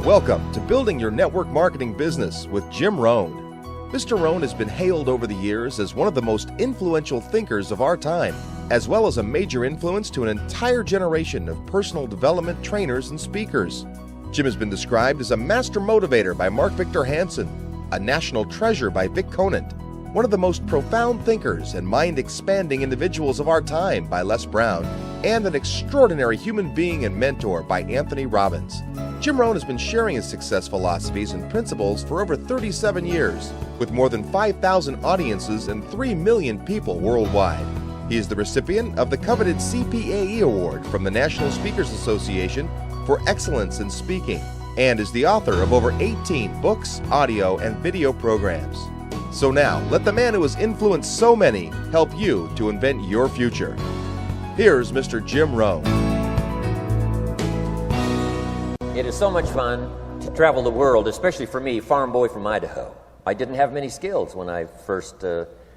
Welcome to Building Your Network Marketing Business with Jim Rohn. Mr. Rohn has been hailed over the years as one of the most influential thinkers of our time, as well as a major influence to an entire generation of personal development trainers and speakers. Jim has been described as a master motivator by Mark Victor Hansen, a national treasure by Vic Conant, one of the most profound thinkers and mind-expanding individuals of our time by Les Brown, and an extraordinary human being and mentor by Anthony Robbins. Jim Rohn has been sharing his success philosophies and principles for over 37 years, with more than 5,000 audiences and 3 million people worldwide. He is the recipient of the coveted CPAE Award from the National Speakers Association for excellence in speaking, and is the author of over 18 books, audio, and video programs. So now, let the man who has influenced so many help you to invent your future. Here's Mr. Jim Rohn. It is so much fun to travel the world, especially for me, farm boy from Idaho. I didn't have many skills when I first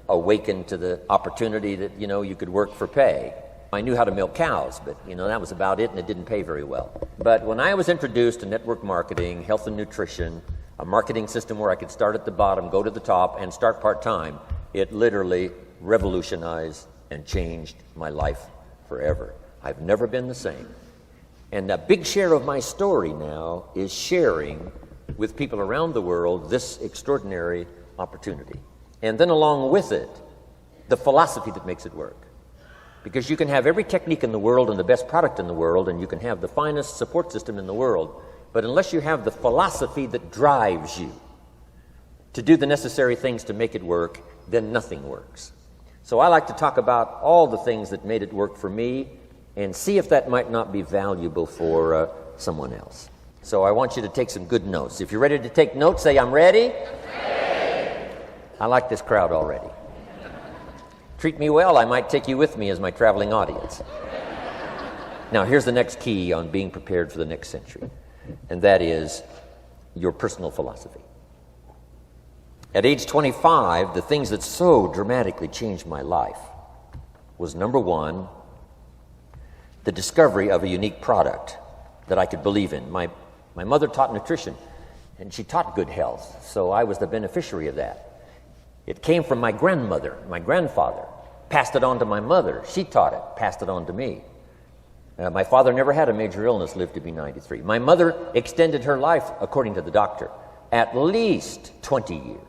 awakened to the opportunity that, you could work for pay. I knew how to milk cows, but, that was about it, and it didn't pay very well. But when I was introduced to network marketing, health and nutrition, a marketing system where I could start at the bottom, go to the top, and start part-time, it literally revolutionized and changed my life forever. I've never been the same. And a big share of my story now is sharing with people around the world this extraordinary opportunity. And then along with it, the philosophy that makes it work. Because you can have every technique in the world and the best product in the world, and you can have the finest support system in the world, but unless you have the philosophy that drives you to do the necessary things to make it work, then nothing works. So I like to talk about all the things that made it work for me and see if that might not be valuable for someone else. So I want you to take some good notes. If you're ready to take notes, say, I'm ready. I like this crowd already. Treat me well, I might take you with me as my traveling audience. Now, here's the next key on being prepared for the next century, and that is your personal philosophy. At age 25, the things that so dramatically changed my life was, number one, the discovery of a unique product that I could believe in. My mother taught nutrition, and she taught good health, so I was the beneficiary of that. It came from my grandmother, my grandfather, passed it on to my mother. She taught it, passed it on to me. My father never had a major illness, lived to be 93. My mother extended her life, according to the doctor, at least 20 years.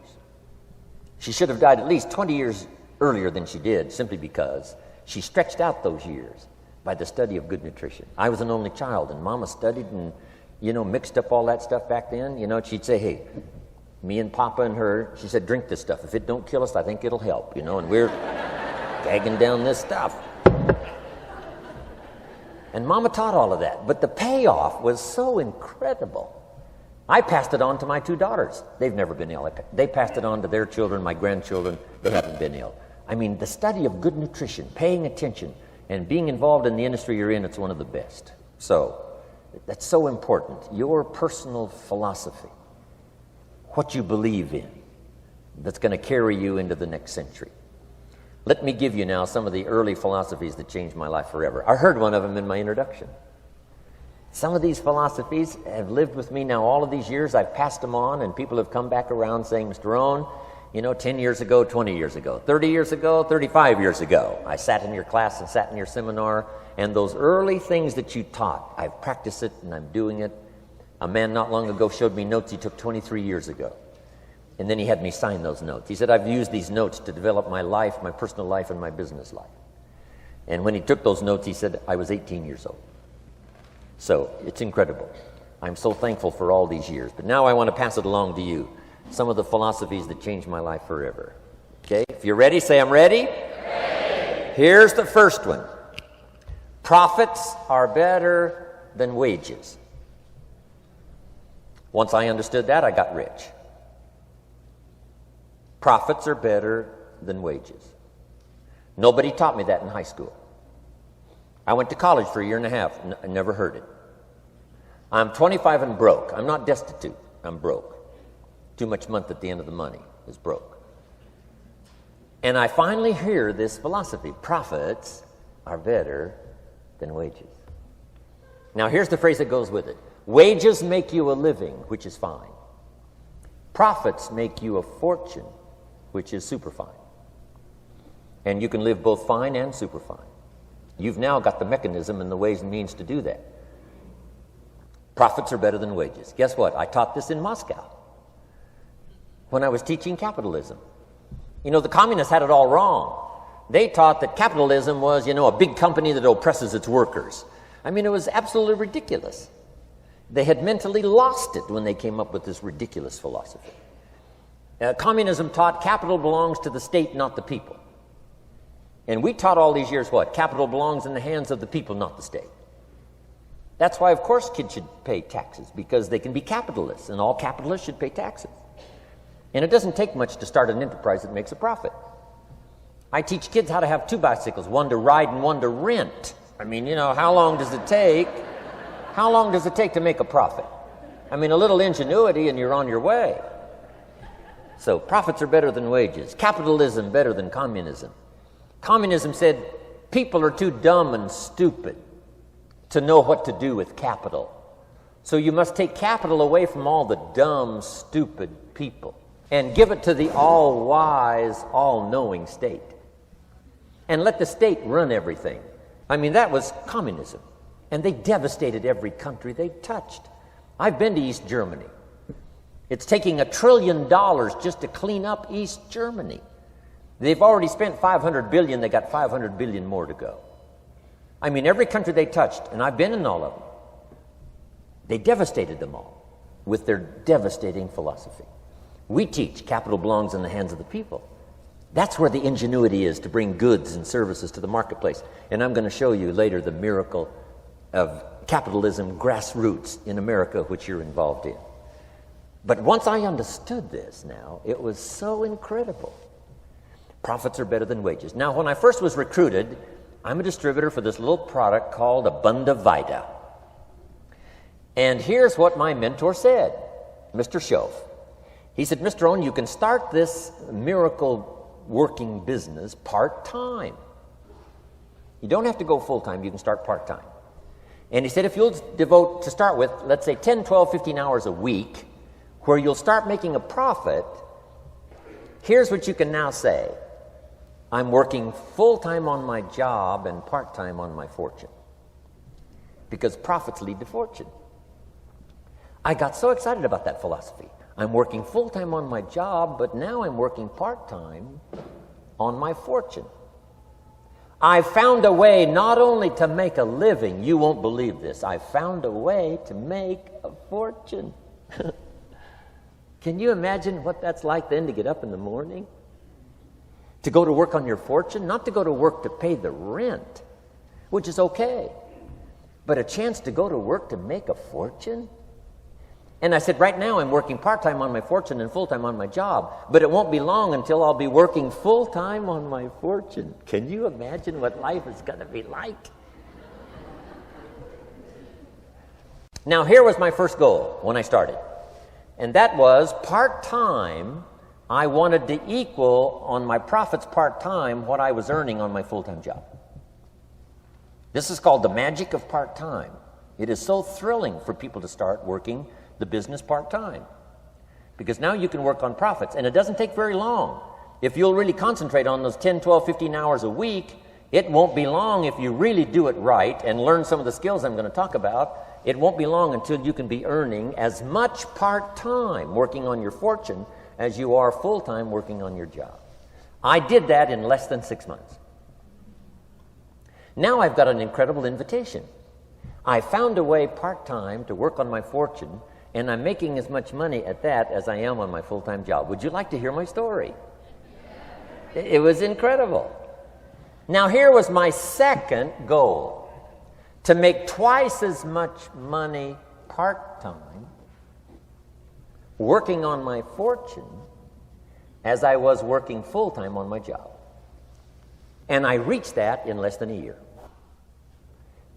She should have died at least 20 years earlier than she did, simply because she stretched out those years by the study of good nutrition. I was an only child, and Mama studied and, mixed up all that stuff back then. She'd say, hey, me and Papa and her, she said, drink this stuff. If it don't kill us, I think it'll help, and we're gagging down this stuff. And Mama taught all of that, but the payoff was so incredible. I passed it on to my 2 daughters. They've never been ill. They passed it on to their children, my grandchildren. They haven't been ill. I mean, the study of good nutrition, paying attention, and being involved in the industry you're in, it's one of the best. So, that's so important. Your personal philosophy, what you believe in, that's going to carry you into the next century. Let me give you now some of the early philosophies that changed my life forever. I heard one of them in my introduction. Some of these philosophies have lived with me now all of these years. I've passed them on, and people have come back around saying, Mr. Rohn, 10 years ago, 20 years ago, 30 years ago, 35 years ago, I sat in your class and sat in your seminar, and those early things that you taught, I've practiced it and I'm doing it. A man not long ago showed me notes he took 23 years ago. And then he had me sign those notes. He said, I've used these notes to develop my life, my personal life, and my business life. And when he took those notes, he said, I was 18 years old. So it's incredible. I'm so thankful for all these years. But now I want to pass it along to you. Some of the philosophies that changed my life forever. Okay? If you're ready, say, I'm ready. Here's the first one. Profits are better than wages. Once I understood that, I got rich. Profits are better than wages. Nobody taught me that in high school. I went to college for a year and a half. I never heard it. I'm 25 and broke. I'm not destitute. I'm broke. Too much month at the end of the money is broke. And I finally hear this philosophy. Profits are better than wages. Now here's the phrase that goes with it. Wages make you a living, which is fine. Profits make you a fortune, which is super fine. And you can live both fine and super fine. You've now got the mechanism and the ways and means to do that. Profits are better than wages. Guess what? I taught this in Moscow when I was teaching capitalism. You know, the communists had it all wrong. They taught that capitalism was, a big company that oppresses its workers. I mean, it was absolutely ridiculous. They had mentally lost it when they came up with this ridiculous philosophy. Communism taught capital belongs to the state, not the people. And we taught all these years what? Capital belongs in the hands of the people, not the state. That's why, of course, kids should pay taxes, because they can be capitalists, and all capitalists should pay taxes. And it doesn't take much to start an enterprise that makes a profit. I teach kids how to have two bicycles, one to ride and one to rent. I mean, how long does it take? How long does it take to make a profit? I mean, a little ingenuity and you're on your way. So profits are better than wages. Capitalism better than communism. Communism said people are too dumb and stupid to know what to do with capital. So you must take capital away from all the dumb, stupid people and give it to the all-wise, all-knowing state. And let the state run everything. I mean, that was communism. And they devastated every country they touched. I've been to East Germany. It's taking $1 trillion just to clean up East Germany. They've already spent $500 billion. They got $500 billion more to go. I mean, every country they touched, and I've been in all of them, they devastated them all with their devastating philosophy. We teach capital belongs in the hands of the people. That's where the ingenuity is to bring goods and services to the marketplace. And I'm going to show you later the miracle of capitalism grassroots in America, which you're involved in. But once I understood this now, it was so incredible. Profits are better than wages. Now, when I first was recruited, I'm a distributor for this little product called Abunda Vita. And here's what my mentor said, Mr. Schoaf. He said, Mr. Rohn, you can start this miracle working business part-time. You don't have to go full-time. You can start part-time. And he said, if you'll devote, to start with, let's say 10, 12, 15 hours a week, where you'll start making a profit, here's what you can now say. I'm working full-time on my job and part-time on my fortune. Because profits lead to fortune. I got so excited about that philosophy. I'm working full-time on my job, but now I'm working part-time on my fortune. I found a way not only to make a living, you won't believe this, I found a way to make a fortune. Can you imagine what that's like then to get up in the morning? To go to work on your fortune? Not to go to work to pay the rent, which is okay, but a chance to go to work to make a fortune? And I said, right now I'm working part-time on my fortune and full-time on my job, but it won't be long until I'll be working full-time on my fortune. Can you imagine what life is going to be like? Now, here was my first goal when I started, and that was part-time. I wanted to equal on my profits part-time what I was earning on my full-time job. This is called the magic of part-time. It is so thrilling for people to start working the business part-time, because now you can work on profits, and it doesn't take very long. If you'll really concentrate on those 10, 12, 15 hours a week, it won't be long if you really do it right and learn some of the skills I'm going to talk about. It won't be long until you can be earning as much part-time working on your fortune as you are full-time working on your job. I did that in less than 6 months. Now I've got an incredible invitation. I found a way part-time to work on my fortune, and I'm making as much money at that as I am on my full-time job. Would you like to hear my story? It was incredible. Now, here was my second goal, to make twice as much money part-time working on my fortune as I was working full-time on my job. And I reached that in less than a year.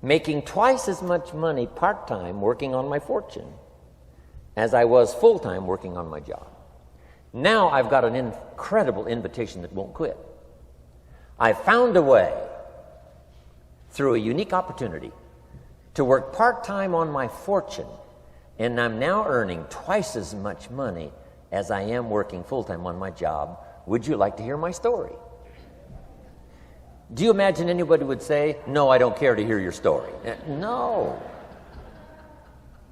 Making twice as much money part-time working on my fortune as I was full-time working on my job. Now I've got an incredible invitation that won't quit. I found a way, through a unique opportunity, to work part-time on my fortune And I'm now earning twice as much money as I am working full-time on my job. Would you like to hear my story? Do you imagine anybody would say, no, I don't care to hear your story? No.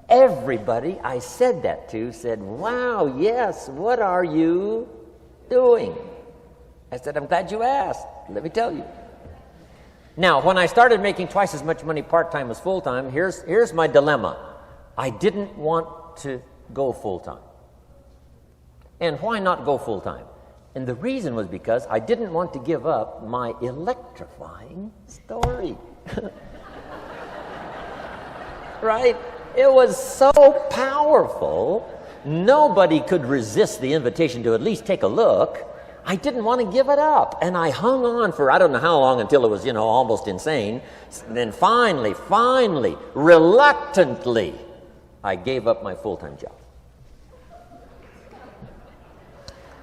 Everybody I said that to said, wow, yes, what are you doing? I said, I'm glad you asked. Let me tell you. Now, when I started making twice as much money part-time as full-time, here's my dilemma. I didn't want to go full-time. And why not go full-time? And the reason was because I didn't want to give up my electrifying story. Right? It was so powerful, nobody could resist the invitation to at least take a look. I didn't want to give it up. And I hung on for I don't know how long until it was, almost insane. And then finally, reluctantly, I gave up my full-time job.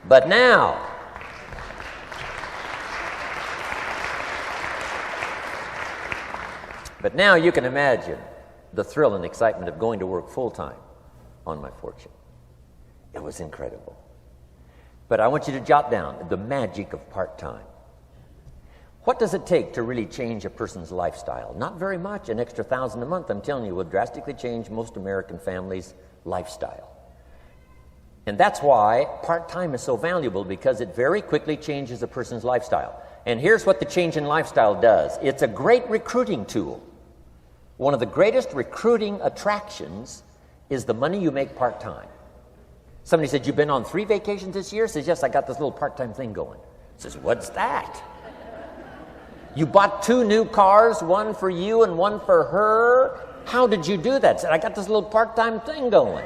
But now, you can imagine the thrill and excitement of going to work full-time on my fortune. It was incredible. But I want you to jot down the magic of part-time. What does it take to really change a person's lifestyle? Not very much. An extra $1,000 a month, I'm telling you, will drastically change most American families' lifestyle. And that's why part-time is so valuable, because it very quickly changes a person's lifestyle. And here's what the change in lifestyle does. It's a great recruiting tool. One of the greatest recruiting attractions is the money you make part-time. Somebody said, you've been on 3 vacations this year? Says, yes, I got this little part-time thing going. Says, what's that? You bought 2 new cars, one for you and one for her? How did you do that? Said, I got this little part-time thing going.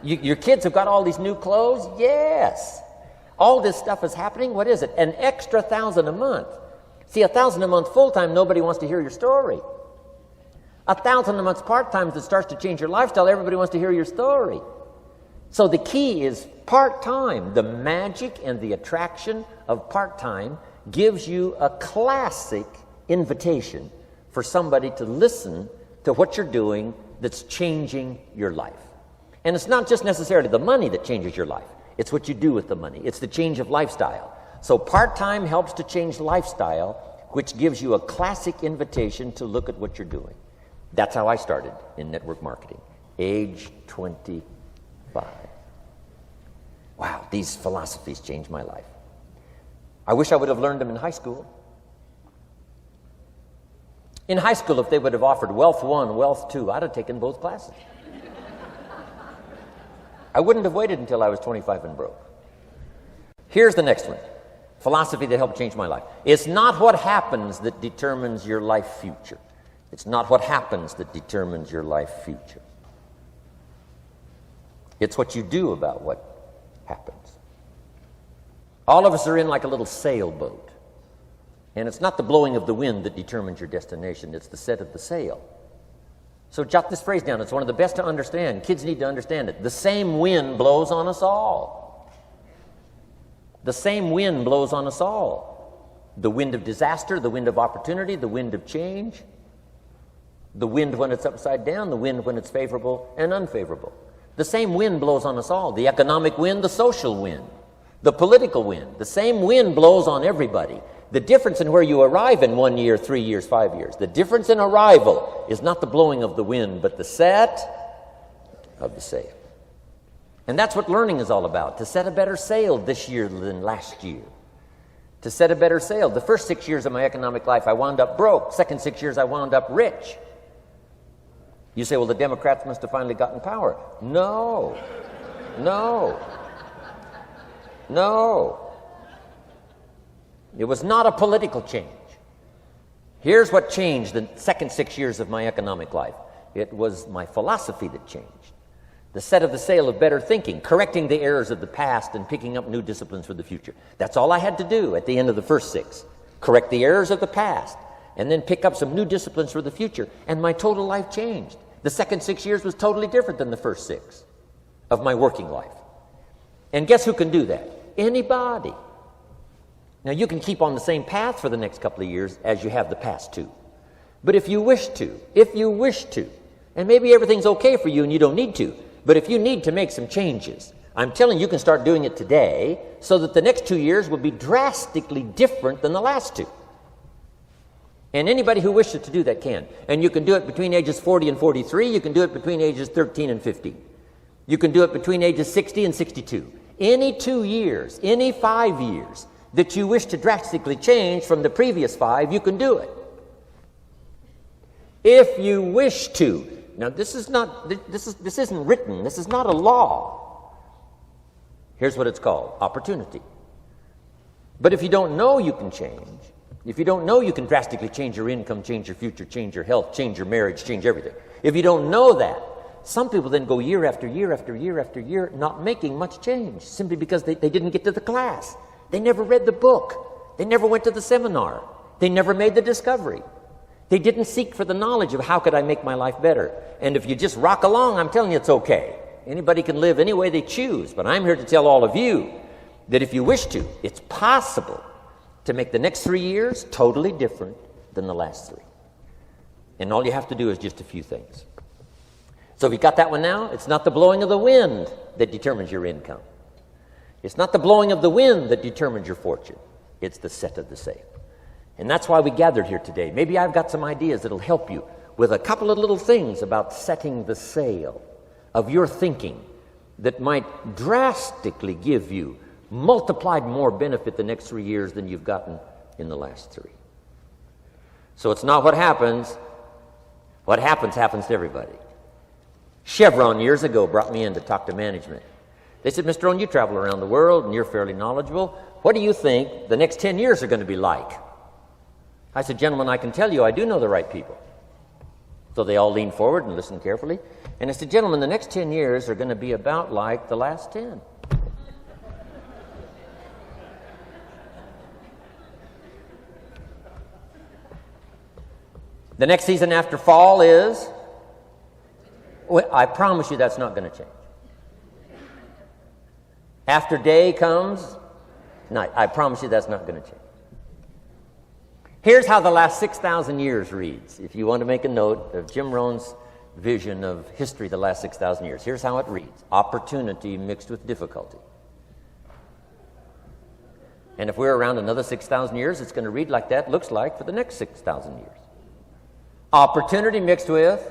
Your kids have got all these new clothes? Yes. All this stuff is happening. What is it? An extra $1,000 a month. See, $1,000 a month full-time, nobody wants to hear your story. $1,000 a month part-time that starts to change your lifestyle, everybody wants to hear your story. So the key is part-time. The magic and the attraction of part-time gives you a classic invitation for somebody to listen to what you're doing that's changing your life. And it's not just necessarily the money that changes your life. It's what you do with the money. It's the change of lifestyle. So part-time helps to change lifestyle, which gives you a classic invitation to look at what you're doing. That's how I started in network marketing, age 25. Wow, these philosophies changed my life. I wish I would have learned them in high school. In high school, if they would have offered Wealth 1, Wealth 2, I'd have taken both classes. I wouldn't have waited until I was 25 and broke. Here's the next one. Philosophy that helped change my life. It's not what happens that determines your life future. It's not what happens that determines your life future. It's what you do about what happens. All of us are in like a little sailboat. And it's not the blowing of the wind that determines your destination. It's the set of the sail. So jot this phrase down. It's one of the best to understand. Kids need to understand it. The same wind blows on us all. The same wind blows on us all. The wind of disaster, the wind of opportunity, the wind of change. The wind when it's upside down, the wind when it's favorable and unfavorable. The same wind blows on us all. The economic wind, the social wind, the political wind. The same wind blows on everybody. The difference in where you arrive in 1 year, 3 years, 5 years, the difference in arrival is not the blowing of the wind, but the set of the sail. And that's what learning is all about, to set a better sail this year than last year. To set a better sail. The first 6 years of my economic life, I wound up broke. Second 6 years, I wound up rich. You say, well, the Democrats must have finally gotten power. No. It was not a political change. Here's what changed the second 6 years of my economic life. It was my philosophy that changed. The set of the sail of better thinking, correcting the errors of the past and picking up new disciplines for the future. That's all I had to do at the end of the first 6. Correct the errors of the past and then pick up some new disciplines for the future. And my total life changed. The second 6 years was totally different than the first 6 of my working life. And guess who can do that? Anybody. Now, you can keep on the same path for the next couple of years as you have the past 2. But if you wish to, And maybe everything's okay for you and you don't need to. But if you need to make some changes, I'm telling you, you can start doing it today so that the next 2 years will be drastically different than the last 2. And anybody who wishes to do that can. And you can do it between ages 40 and 43. You can do it between ages 13 and 15. You can do it between ages 60 and 62. Any 2 years, any 5 years that you wish to drastically change from the previous 5, you can do it. If you wish to. Now, this isn't written. This is not a law. Here's what it's called: opportunity. But if you don't know you can change, if you don't know you can drastically change your income, change your future, change your health, change your marriage, change everything, if you don't know that, some people then go year after year after year after year not making much change simply because they didn't get to the class. They never read the book. They never went to the seminar. They never made the discovery. They didn't seek for the knowledge of how could I make my life better. And if you just rock along, I'm telling you it's okay. Anybody can live any way they choose. But I'm here to tell all of you that if you wish to, it's possible to make the next 3 years totally different than the last 3. And all you have to do is just a few things. So if you got that one now, it's not the blowing of the wind that determines your income. It's not the blowing of the wind that determines your fortune. It's the set of the sail. And that's why we gathered here today. Maybe I've got some ideas that'll help you with a couple of little things about setting the sail of your thinking that might drastically give you multiplied more benefit the next 3 years than you've gotten in the last 3. So it's not what happens. What happens to everybody. Chevron years ago brought me in to talk to management. They said, Mr. Rohn, you travel around the world and you're fairly knowledgeable. What do you think the next 10 years are going to be like? I said, gentlemen, I can tell you I do know the right people. So they all leaned forward and listened carefully. And I said, gentlemen, the next 10 years are going to be about like the last 10. The next season after fall is, well, I promise you that's not going to change. After day comes night. I promise you that's not going to change. Here's how the last 6,000 years reads. If you want to make a note of Jim Rohn's vision of history the last 6,000 years, here's how it reads. Opportunity mixed with difficulty. And if we're around another 6,000 years, it's going to read like that looks like for the next 6,000 years. Opportunity mixed with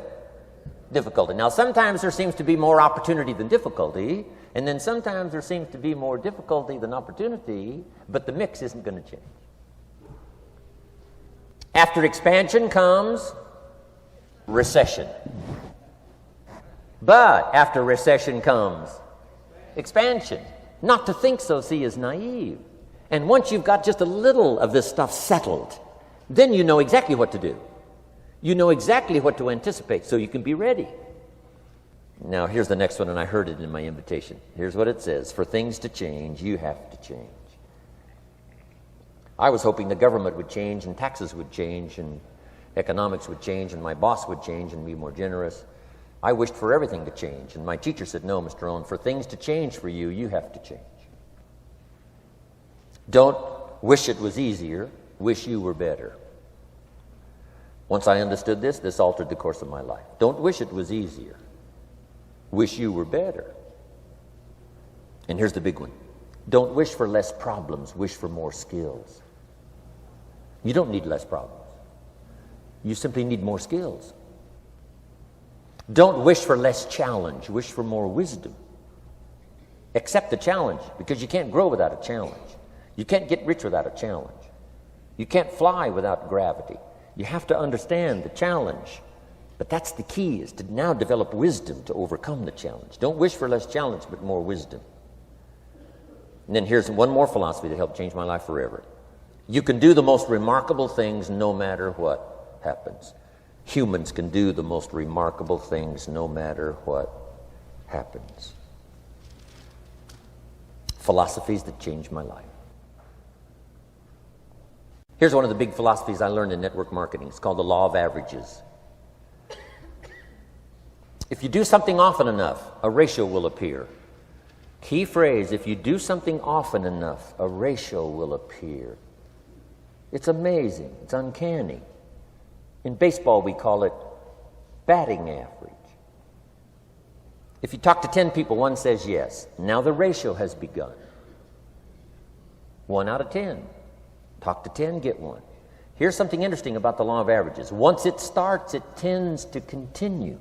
difficulty. Now, sometimes there seems to be more opportunity than difficulty, and then sometimes there seems to be more difficulty than opportunity, but the mix isn't going to change. After expansion comes recession. But after recession comes expansion. Not to think so, see, is naive. And once you've got just a little of this stuff settled, then you know exactly what to do. You know exactly what to anticipate, so you can be ready. Now, here's the next one, and I heard it in my invitation. Here's what it says. For things to change, you have to change. I was hoping the government would change, and taxes would change, and economics would change, and my boss would change and be more generous. I wished for everything to change, and my teacher said, no, Mr. Rohn, for things to change for you, you have to change. Don't wish it was easier, wish you were better. Once I understood this, this altered the course of my life. Don't wish it was easier. Wish you were better. And here's the big one. Don't wish for less problems. Wish for more skills. You don't need less problems. You simply need more skills. Don't wish for less challenge. Wish for more wisdom. Accept the challenge, because you can't grow without a challenge. You can't get rich without a challenge. You can't fly without gravity. You have to understand the challenge. But that's the key, is to now develop wisdom to overcome the challenge. Don't wish for less challenge, but more wisdom. And then here's one more philosophy that helped change my life forever. You can do the most remarkable things no matter what happens. Humans can do the most remarkable things no matter what happens. Philosophies that changed my life. Here's one of the big philosophies I learned in network marketing. It's called the law of averages. If you do something often enough, a ratio will appear. Key phrase, if you do something often enough, a ratio will appear. It's amazing. It's uncanny. In baseball, we call it batting average. If you talk to 10 people, one says yes. Now the ratio has begun. 1 out of 10. Talk to 10, get 1. Here's something interesting about the law of averages. Once it starts, it tends to continue.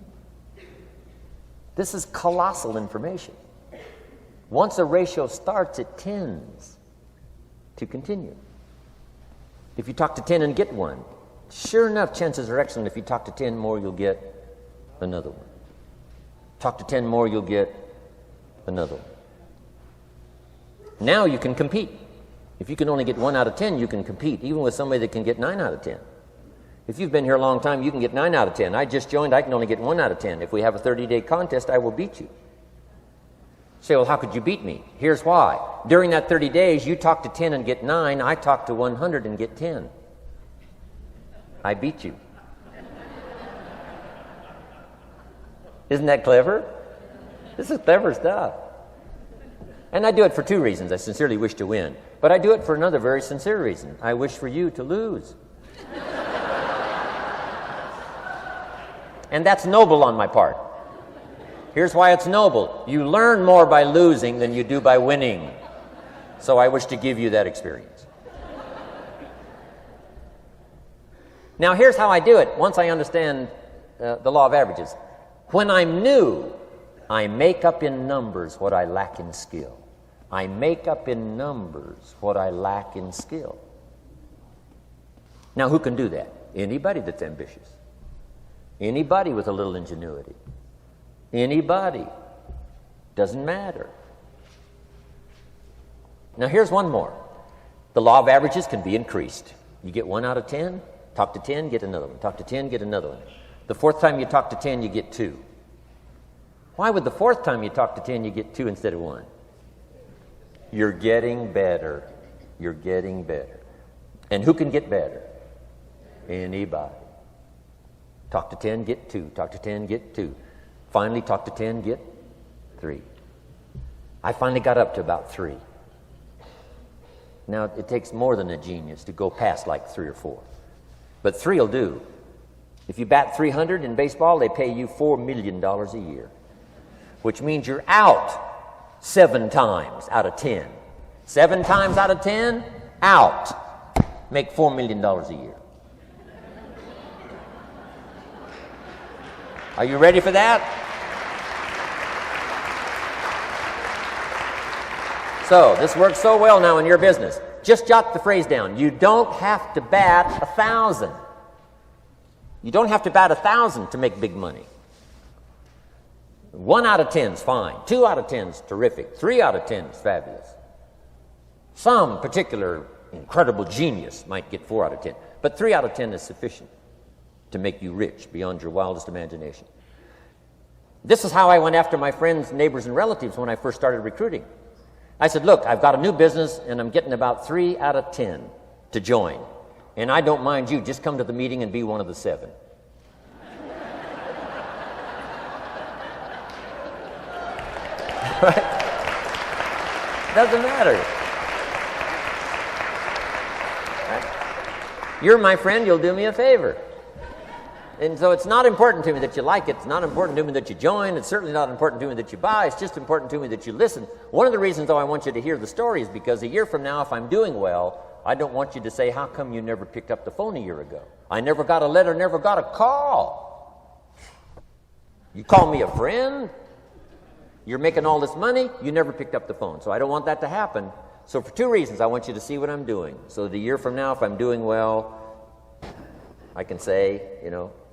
This is colossal information. Once a ratio starts, it tends to continue. If you talk to 10 and get 1, sure enough, chances are excellent. If you talk to 10 more, you'll get another one. Talk to 10 more, you'll get another one. Now you can compete. If you can only get 1 out of 10, you can compete, even with somebody that can get 9 out of 10. If you've been here a long time, you can get 9 out of 10. I just joined, I can only get 1 out of 10. If we have a 30-day contest, I will beat you. Say, well, how could you beat me? Here's why. During that 30 days, you talk to 10 and get 9. I talk to 100 and get 10. I beat you. Isn't that clever? This is clever stuff. And I do it for 2 reasons. I sincerely wish to win. But I do it for another very sincere reason. I wish for you to lose. And that's noble on my part. Here's why it's noble. You learn more by losing than you do by winning. So I wish to give you that experience. Now here's how I do it once I understand the law of averages. When I'm new, I make up in numbers what I lack in skill. I make up in numbers what I lack in skill. Now who can do that? Anybody that's ambitious. Anybody with a little ingenuity. Anybody. Doesn't matter. Now here's one more. The law of averages can be increased. You get 1 out of 10, talk to 10, get another one. Talk to 10, get another one. The 4th time you talk to 10, you get 2. Why would the 4th time you talk to 10, you get 2 instead of 1? You're getting better. You're getting better. And who can get better? Anybody. Talk to 10, get 2. Talk to 10, get 2. Finally, talk to 10, get 3. I finally got up to about 3. Now, it takes more than a genius to go past like 3 or 4. But 3 will do. If you bat 300 in baseball, they pay you $4 million a year, which means you're out 7 times out of 10. 7 times out of 10, out. Make $4 million a year. Are you ready for that? So, this works so well now in your business. Just jot the phrase down. You don't have to bat 1,000. You don't have to bat 1,000 to make big money. 1 out of 10 is fine. 2 out of 10 is terrific. 3 out of 10 is fabulous. Some particular incredible genius might get 4 out of 10. But 3 out of 10 is sufficient to make you rich beyond your wildest imagination. This is how I went after my friends, neighbors, and relatives when I first started recruiting. I said, look, I've got a new business, and I'm getting about 3 out of 10 to join. And I don't mind you. Just come to the meeting and be one of the 7. Right? Doesn't matter. Right? You're my friend. You'll do me a favor. And so it's not important to me that you like it. It's not important to me that you join. It's certainly not important to me that you buy. It's just important to me that you listen. One of the reasons, though, I want you to hear the story is because a year from now, if I'm doing well, I don't want you to say, how come you never picked up the phone a year ago? I never got a letter, never got a call. You call me a friend? You're making all this money? You never picked up the phone. So I don't want that to happen. So for 2 reasons, I want you to see what I'm doing. So that a year from now, if I'm doing well, I can say,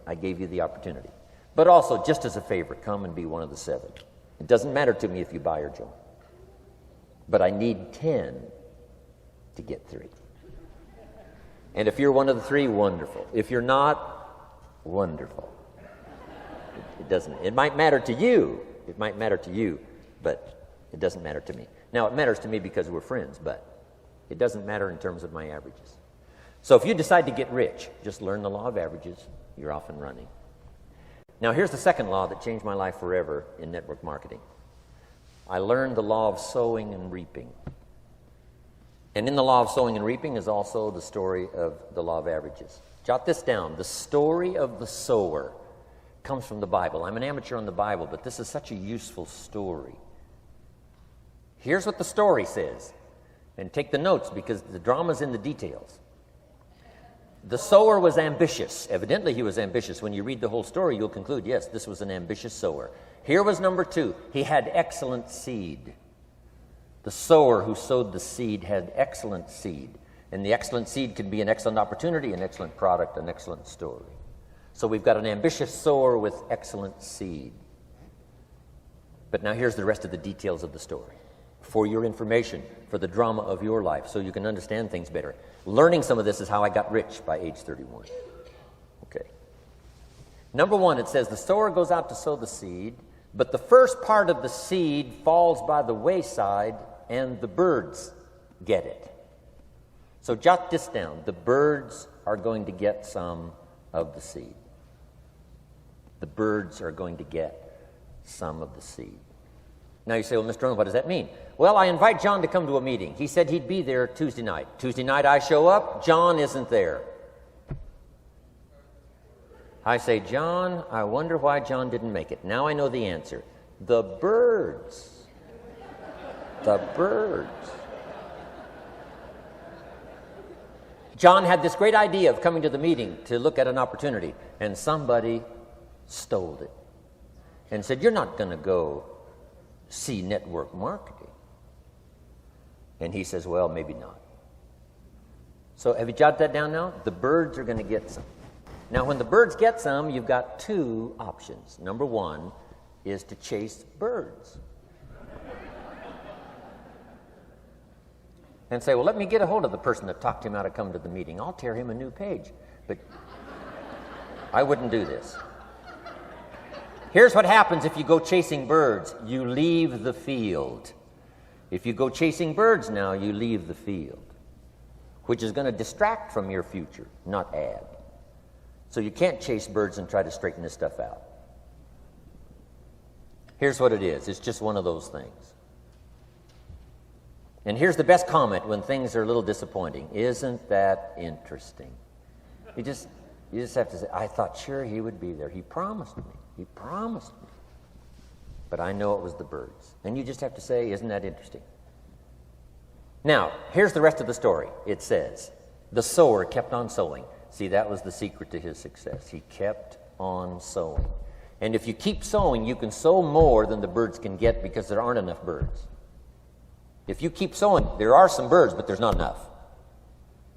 I gave you the opportunity. But also, just as a favor, come and be one of the 7. It doesn't matter to me if you buy or join. But I need 10 to get 3. And if you're one of the 3, wonderful. If you're not, wonderful. It doesn't. It might matter to you. It might matter to you, but it doesn't matter to me. Now, it matters to me because we're friends, but it doesn't matter in terms of my averages. So if you decide to get rich, just learn the law of averages. You're off and running. Now, here's the second law that changed my life forever in network marketing. I learned the law of sowing and reaping. And in the law of sowing and reaping is also the story of the law of averages. Jot this down. The story of the sower comes from the Bible. I'm an amateur on the Bible, but this is such a useful story. Here's what the story says. And take the notes because the drama's in the details. The sower was ambitious. Evidently, he was ambitious. When you read the whole story, you'll conclude, yes, this was an ambitious sower. Here was number 2. He had excellent seed. The sower who sowed the seed had excellent seed. And the excellent seed can be an excellent opportunity, an excellent product, an excellent story. So we've got an ambitious sower with excellent seed. But now here's the rest of the details of the story. For your information, for the drama of your life, so you can understand things better. Learning some of this is how I got rich by age 31. Okay. Number 1, it says the sower goes out to sow the seed, but the first part of the seed falls by the wayside and the birds get it. So jot this down. The birds are going to get some of the seed. The birds are going to get some of the seed. Now you say, well, Mr. Rohn, what does that mean? Well, I invite John to come to a meeting. He said he'd be there Tuesday night. Tuesday night I show up, John isn't there. I say, John, I wonder why John didn't make it. Now I know the answer. The birds. The birds. John had this great idea of coming to the meeting to look at an opportunity, and somebody stole it and said, you're not going to go see network marketing. And he says, well, maybe not. So have you jotted that down now? The birds are going to get some. Now, when the birds get some, you've got 2 options. Number 1 is to chase birds. And say, well, let me get a hold of the person that talked him out of coming to the meeting. I'll tear him a new page. But I wouldn't do this. Here's what happens if you go chasing birds. You leave the field. If you go chasing birds now, you leave the field, which is going to distract from your future, not add. So you can't chase birds and try to straighten this stuff out. Here's what it is. It's just one of those things. And here's the best comment when things are a little disappointing. Isn't that interesting? You just have to say, I thought sure he would be there. He promised me. He promised me. But I know it was the birds. And you just have to say, isn't that interesting? Now, here's the rest of the story. It says, the sower kept on sowing. See, that was the secret to his success. He kept on sowing. And if you keep sowing, you can sow more than the birds can get because there aren't enough birds. If you keep sowing, there are some birds, but there's not enough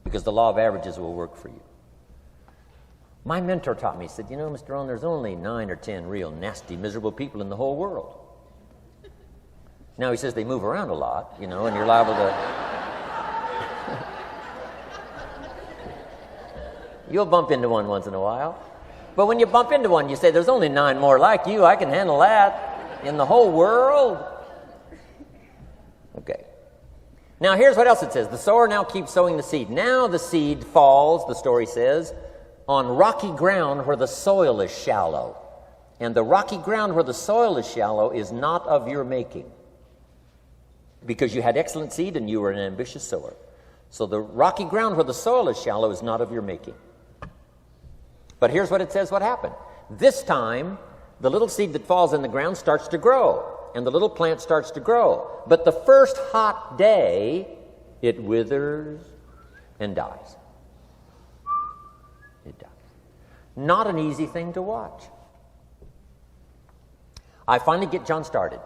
because the law of averages will work for you. My mentor taught me, he said, you know, Mr. Rohn, there's only 9 or 10 real nasty, miserable people in the whole world. Now, he says they move around a lot, you know, and you're liable to... You'll bump into one once in a while. But when you bump into one, you say, there's only 9 more like you. I can handle that in the whole world. Okay. Now, here's what else it says. The sower now keeps sowing the seed. Now the seed falls, the story says, on rocky ground where the soil is shallow. And the rocky ground where the soil is shallow is not of your making, because you had excellent seed and you were an ambitious sower. So the rocky ground where the soil is shallow is not of your making. But here's what it says what happened. This time, the little seed that falls in the ground starts to grow, and the little plant starts to grow. But the first hot day, it withers and dies. It dies. Not an easy thing to watch. I finally get John started.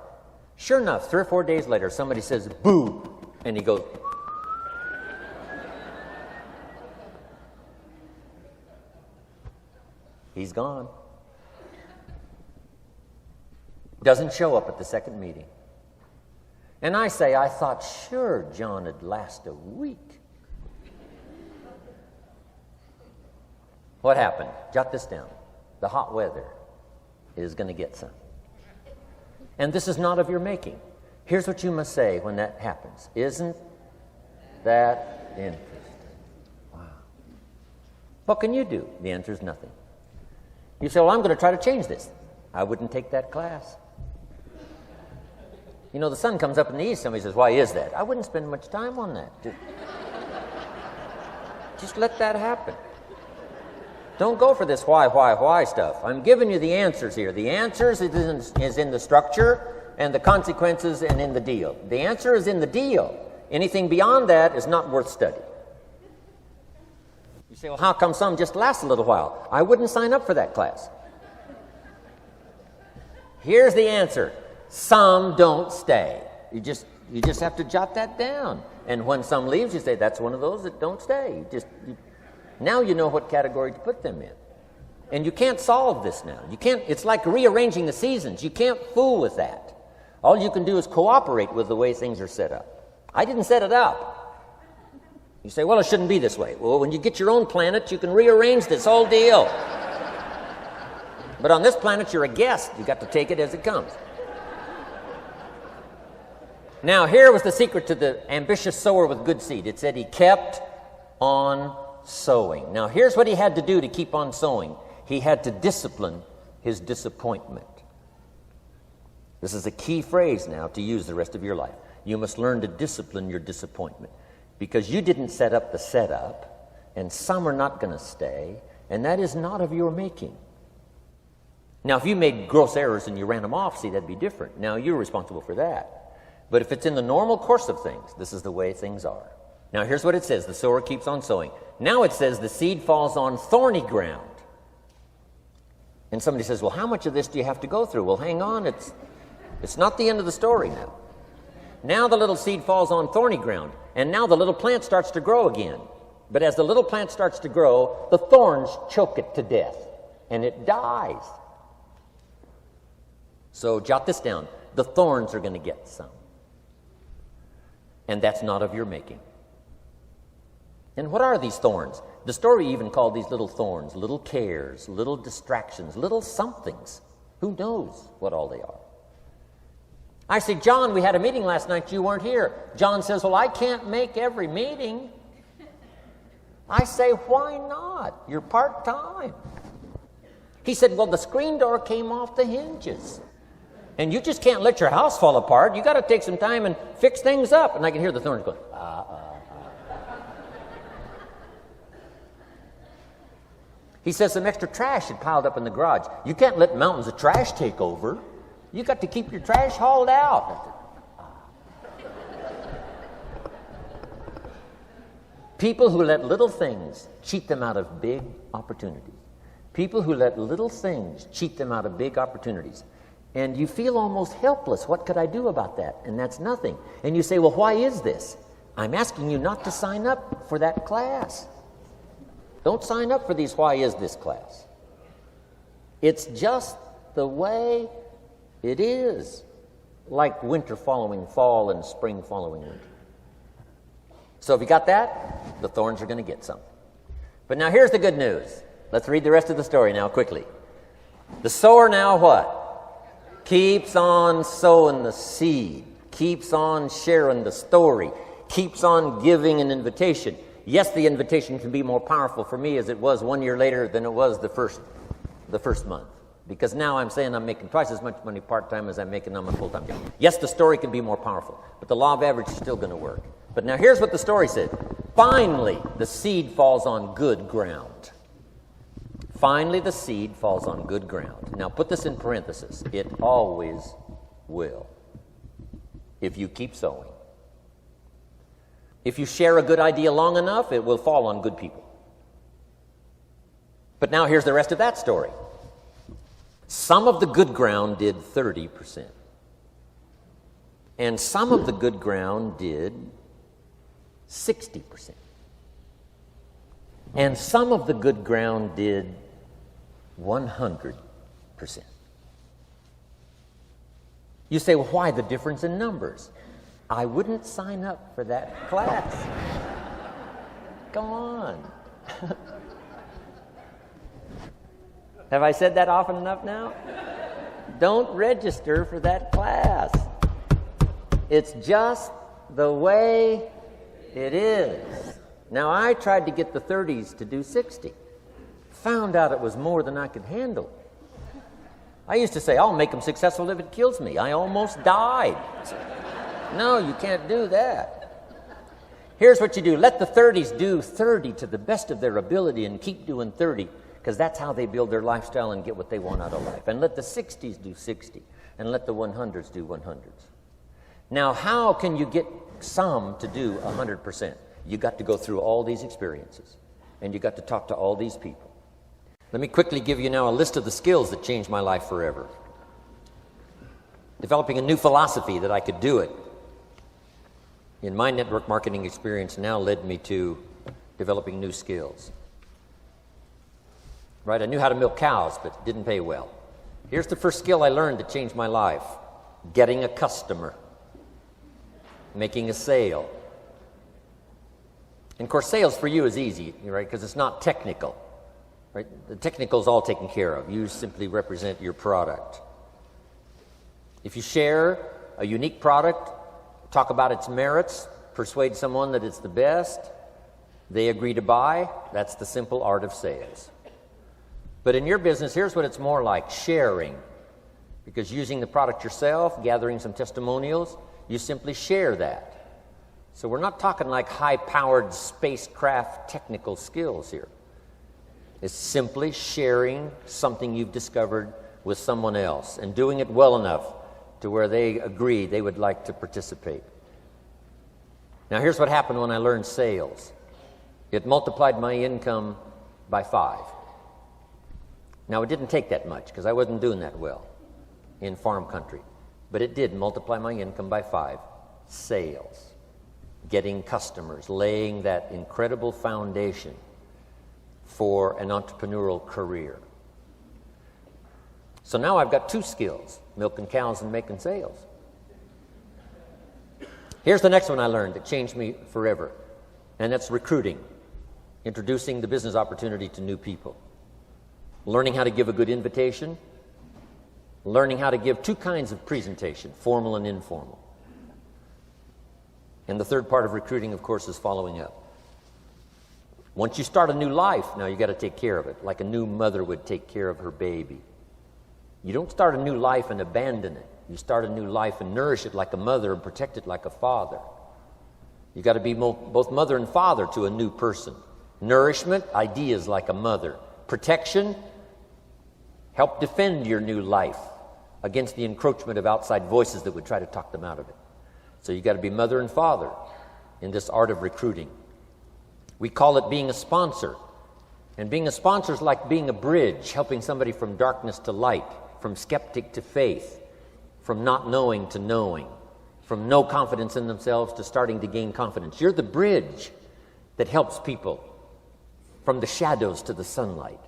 Sure enough, 3 or 4 days later, somebody says, boo, and he goes, he's gone. Doesn't show up at the second meeting. And I say, I thought sure John would last a week. What happened? Jot this down. The hot weather is going to get some. And this is not of your making. Here's what you must say when that happens. Isn't that interesting? Wow. What can you do? The answer is nothing. You say, well, I'm going to try to change this. I wouldn't take that class. You know, the sun comes up in the east. Somebody says, why is that? I wouldn't spend much time on that. Just let that happen. Don't go for this why stuff. I'm giving you the answers here. The answers is in the structure, and the consequences and in the deal. The answer is in the deal. Anything beyond that is not worth study. You say, well, how come some just last a little while? I wouldn't sign up for that class. Here's the answer. Some don't stay. You just have to jot that down. And when some leaves, you say, that's one of those that don't stay. Now you know what category to put them in. And you can't solve this now. It's like rearranging the seasons. You can't fool with that. All you can do is cooperate with the way things are set up. I didn't set it up. You say, well, it shouldn't be this way. Well, when you get your own planet, you can rearrange this whole deal. But on this planet, you're a guest. You got to take it as it comes. Now, here was the secret to the ambitious sower with good seed. It said he kept on sowing. Now, here's what he had to do to keep on sowing. He had to discipline his disappointment. This is a key phrase now to use the rest of your life. You must learn to discipline your disappointment, because you didn't set up the setup, and some are not going to stay, and that is not of your making. Now, if you made gross errors and you ran them off, see, that'd be different. Now, you're responsible for that. But if it's in the normal course of things, this is the way things are. Now, here's what it says. The sower keeps on sowing. Now it says the seed falls on thorny ground. And somebody says, well, how much of this do you have to go through? Well, hang on. It's not the end of the story now. Now the little seed falls on thorny ground. And now the little plant starts to grow again. But as the little plant starts to grow, the thorns choke it to death. And it dies. So jot this down. The thorns are going to get some. And that's not of your making. And what are these thorns? The story even called these little thorns, little cares, little distractions, little somethings. Who knows what all they are? I say, John, we had a meeting last night. You weren't here. John says, well, I can't make every meeting. I say, why not? You're part-time. He said, well, the screen door came off the hinges. And you just can't let your house fall apart. You got to take some time and fix things up. And I can hear the thorns going, He says some extra trash had piled up in the garage. You can't let mountains of trash take over. You got to keep your trash hauled out. People who let little things cheat them out of big opportunities. People who let little things cheat them out of big opportunities. And you feel almost helpless. What could I do about that? And that's nothing. And you say, well, why is this? I'm asking you not to sign up for that class. Don't sign up for these why is this class. It's just the way it is. Like winter following fall and spring following winter. So if you got that, the thorns are going to get some. But now here's the good news. Let's read the rest of the story now quickly. The sower now what? Keeps on sowing the seed, keeps on sharing the story, keeps on giving an invitation. Yes, the invitation can be more powerful for me as it was 1 year later than it was the first month. Because now I'm saying I'm making twice as much money part-time as I'm making on my full-time job. Yes, the story can be more powerful, but the law of average is still going to work. But now here's what the story said. Finally, the seed falls on good ground. Finally, the seed falls on good ground. Now, put this in parentheses. It always will, if you keep sowing. If you share a good idea long enough, it will fall on good people. But now here's the rest of that story. Some of the good ground did 30%. And some of the good ground did 60%. And some of the good ground did 100%. You say, well, why the difference in numbers? I wouldn't sign up for that class. Come on. Have I said that often enough now? Don't register for that class. It's just the way it is. Now, I tried to get the 30s to do 60. Found out it was more than I could handle. I used to say, I'll make them successful if it kills me. I almost died. No, you can't do that. Here's what you do. Let the 30s do 30 to the best of their ability and keep doing 30. because that's how they build their lifestyle and get what they want out of life. And let the 60s do 60, and let the 100s do 100s. Now, how can you get some to do 100%? You got to go through all these experiences, and you got to talk to all these people. Let me quickly give you now a list of the skills that changed my life forever. Developing a new philosophy that I could do it in my network marketing experience now led me to developing new skills. Right? I knew how to milk cows, but it didn't pay well. Here's the first skill I learned that changed my life: getting a customer, making a sale. And of course, sales for you is easy, right? Because it's not technical. Right? The technical is all taken care of. You simply represent your product. If you share a unique product, talk about its merits, persuade someone that it's the best, they agree to buy, that's the simple art of sales. But in your business, here's what it's more like: sharing. Because using the product yourself, gathering some testimonials, you simply share that. So we're not talking like high-powered spacecraft technical skills here. It's simply sharing something you've discovered with someone else and doing it well enough to where they agree they would like to participate. Now, here's what happened when I learned sales. It multiplied my income by 5. Now, it didn't take that much because I wasn't doing that well in farm country, but it did multiply my income by 5. Sales, getting customers, laying that incredible foundation for an entrepreneurial career. So now I've got 2 skills: milking cows and making sales. Here's the next one I learned that changed me forever, and that's recruiting, introducing the business opportunity to new people, learning how to give a good invitation, learning how to give 2 kinds of presentation, formal and informal. And the third part of recruiting, of course, is following up. Once you start a new life, now you got to take care of it, like a new mother would take care of her baby. You don't start a new life and abandon it. You start a new life and nourish it like a mother and protect it like a father. You got to be both mother and father to a new person. Nourishment, ideas like a mother. Protection, help defend your new life against the encroachment of outside voices that would try to talk them out of it. So you got to be mother and father in this art of recruiting. We call it being a sponsor. And being a sponsor is like being a bridge, helping somebody from darkness to light, from skeptic to faith, from not knowing to knowing, from no confidence in themselves to starting to gain confidence. You're the bridge that helps people from the shadows to the sunlight.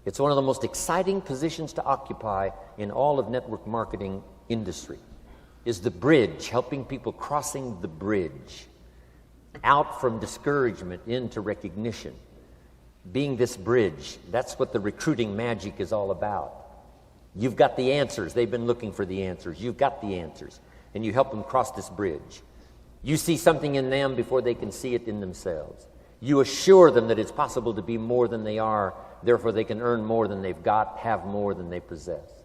It's one of the most exciting positions to occupy in all of network marketing industry, is the bridge, helping people crossing the bridge out from discouragement into recognition. Being this bridge, that's what the recruiting magic is all about. You've got the answers. They've been looking for the answers. You've got the answers, and you help them cross this bridge. You see something in them before they can see it in themselves. You assure them that it's possible to be more than they are, therefore they can earn more than they've got, have more than they possess.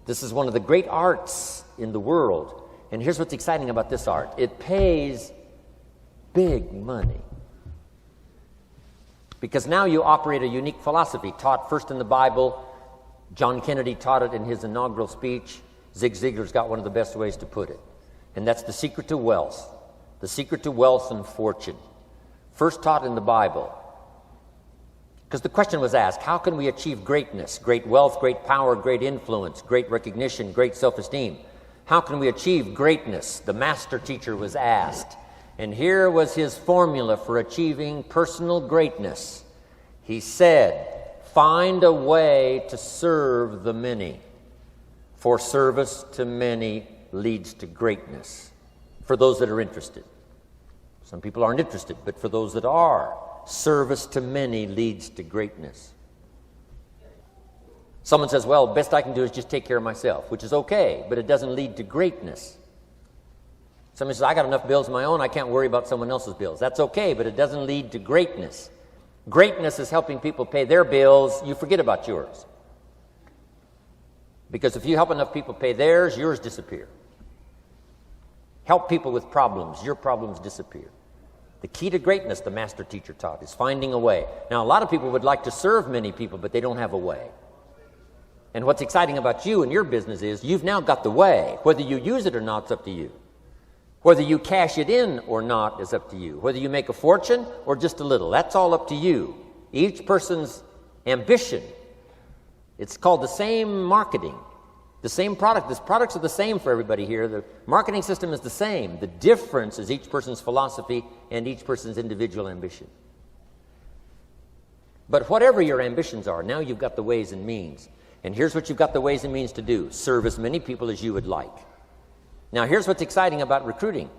This is one of the great arts in the world, and here's what's exciting about this art. It pays big money. Because now you operate a unique philosophy taught first in the Bible. John Kennedy taught it in his inaugural speech. Zig Ziglar's got one of the best ways to put it. And that's the secret to wealth. The secret to wealth and fortune. First taught in the Bible. Because the question was asked, how can we achieve greatness, great wealth, great power, great influence, great recognition, great self-esteem? How can we achieve greatness? The master teacher was asked. And here was his formula for achieving personal greatness. He said, find a way to serve the many, for service to many leads to greatness. For those that are interested. Some people aren't interested, but for those that are, service to many leads to greatness. Someone says, well, best I can do is just take care of myself, which is okay, but it doesn't lead to greatness. Somebody says, I got enough bills of my own, I can't worry about someone else's bills. That's okay, but it doesn't lead to greatness. Greatness is helping people pay their bills, you forget about yours. Because if you help enough people pay theirs, yours disappear. Help people with problems, your problems disappear. The key to greatness, the master teacher taught, is finding a way. Now, a lot of people would like to serve many people, but they don't have a way. And what's exciting about you and your business is you've now got the way. Whether you use it or not, it's up to you. Whether you cash it in or not is up to you. Whether you make a fortune or just a little, that's all up to you. Each person's ambition, it's called the same marketing, the same product. The products are the same for everybody here. The marketing system is the same. The difference is each person's philosophy and each person's individual ambition. But whatever your ambitions are, now you've got the ways and means. And here's what you've got the ways and means to do. Serve as many people as you would like. Now, here's what's exciting about recruiting.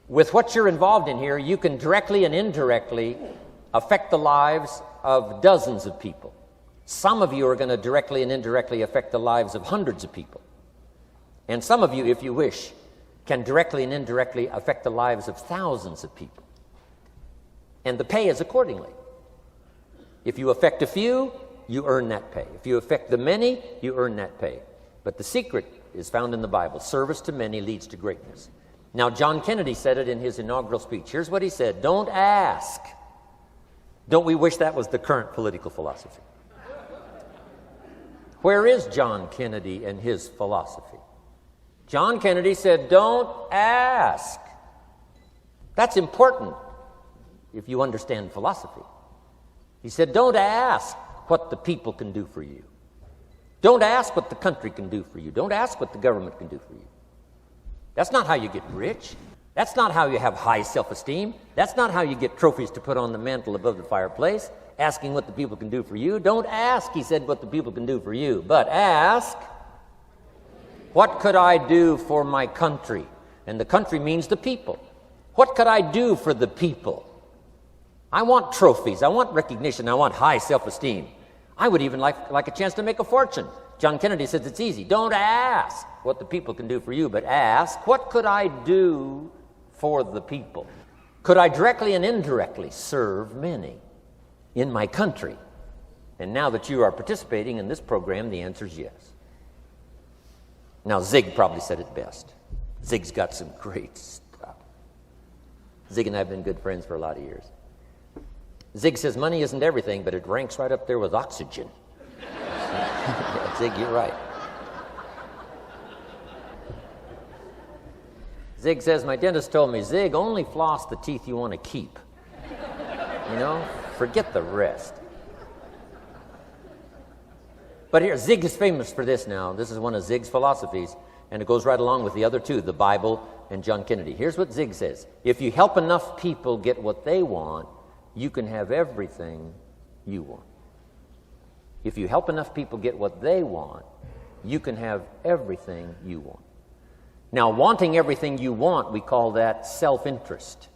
With what you're involved in here, you can directly and indirectly affect the lives of dozens of people. Some of you are going to directly and indirectly affect the lives of hundreds of people. And some of you, if you wish, can directly and indirectly affect the lives of thousands of people. And the pay is accordingly. If you affect a few, you earn that pay. If you affect the many, you earn that pay. But the secret is found in the Bible. Service to many leads to greatness. Now, John Kennedy said it in his inaugural speech. Here's what he said: don't ask. Don't we wish that was the current political philosophy? Where is John Kennedy and his philosophy? John Kennedy said, don't ask. That's important if you understand philosophy. He said, don't ask what the people can do for you. Don't ask what the country can do for you. Don't ask what the government can do for you. That's not how you get rich. That's not how you have high self-esteem. That's not how you get trophies to put on the mantle above the fireplace, asking what the people can do for you. Don't ask, he said, what the people can do for you, but ask, what could I do for my country? And the country means the people. What could I do for the people? I want trophies. I want recognition. I want high self-esteem. I would even like a chance to make a fortune. John Kennedy says it's easy. Don't ask what the people can do for you, but ask, what could I do for the people? Could I directly and indirectly serve many in my country? And now that you are participating in this program, the answer is yes. Now, Zig probably said it best. Zig's got some great stuff. Zig and I have been good friends for a lot of years. Zig says money isn't everything, but it ranks right up there with oxygen. Yeah, Zig, you're right. Zig says, my dentist told me, Zig, only floss the teeth you want to keep. You know, forget the rest. But here, Zig is famous for this now. This is one of Zig's philosophies, and it goes right along with the other two, the Bible and John Kennedy. Here's what Zig says. If you help enough people get what they want, you can have everything you want. If you help enough people get what they want, you can have everything you want. Now, wanting everything you want, we call that self-interest.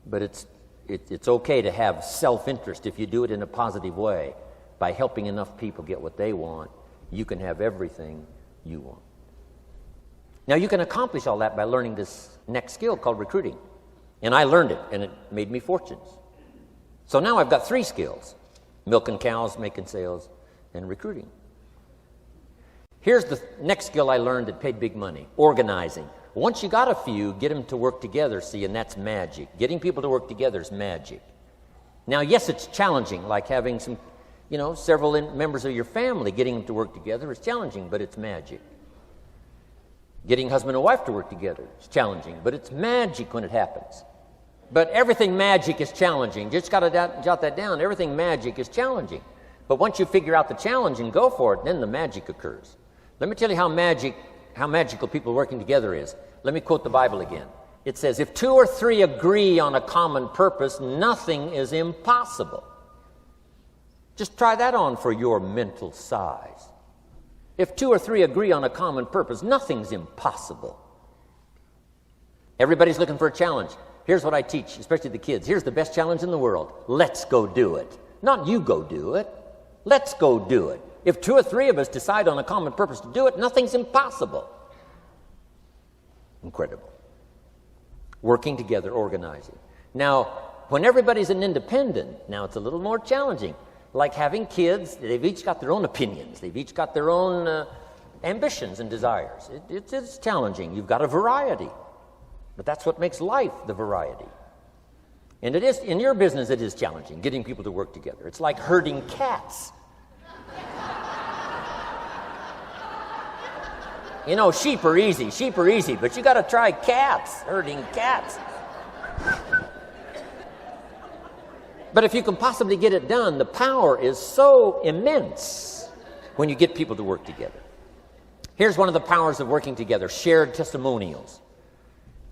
But it's okay to have self-interest if you do it in a positive way. By helping enough people get what they want, you can have everything you want. Now, you can accomplish all that by learning this next skill called recruiting. And I learned it, and it made me fortunes. So now I've got 3 skills: milking cows, making sales, and recruiting. Here's the next skill I learned that paid big money: organizing. Once you got a few, get them to work together, see, and that's magic. Getting people to work together is magic. Now, yes, it's challenging, like having several members of your family. Getting them to work together is challenging, but it's magic. Getting husband and wife to work together is challenging, but it's magic when it happens. But everything magic is challenging. Just got to jot that down. Everything magic is challenging. But once you figure out the challenge and go for it, then the magic occurs. Let me tell you how magical people working together is. Let me quote the Bible again. It says, if 2 or 3 agree on a common purpose, nothing is impossible. Just try that on for your mental size. If 2 or 3 agree on a common purpose, nothing's impossible. Everybody's looking for a challenge. Here's what I teach, especially the kids. Here's the best challenge in the world. Let's go do it. Not you go do it. Let's go do it. If 2 or 3 of us decide on a common purpose to do it, nothing's impossible. Incredible. Working together, organizing. Now, when everybody's an independent, now it's a little more challenging. Like having kids, they've each got their own opinions. They've each got their own ambitions and desires. It's challenging. You've got a variety. But that's what makes life the variety. And it is, in your business, it is challenging, getting people to work together. It's like herding cats. You know, sheep are easy, but you got to try cats, herding cats. But if you can possibly get it done, the power is so immense when you get people to work together. Here's one of the powers of working together, shared testimonials.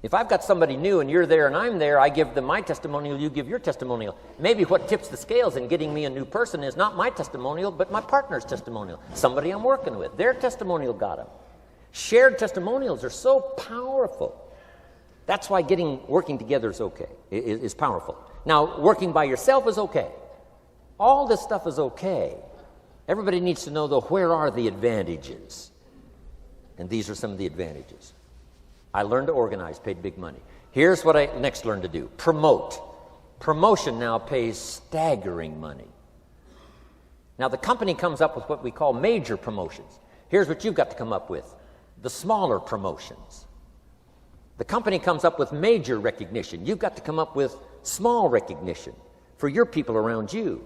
If I've got somebody new and you're there and I'm there, I give them my testimonial, you give your testimonial. Maybe what tips the scales in getting me a new person is not my testimonial, but my partner's testimonial. Somebody I'm working with, their testimonial got them. Shared testimonials are so powerful. That's why working together is okay, is powerful. Now, working by yourself is okay. All this stuff is okay. Everybody needs to know, though, where are the advantages? And these are some of the advantages. I learned to organize, paid big money. Here's what I next learned to do. Promote. Promotion now pays staggering money. Now, the company comes up with what we call major promotions. Here's what you've got to come up with. The smaller promotions. The company comes up with major recognition. You've got to come up with small recognition for your people around you.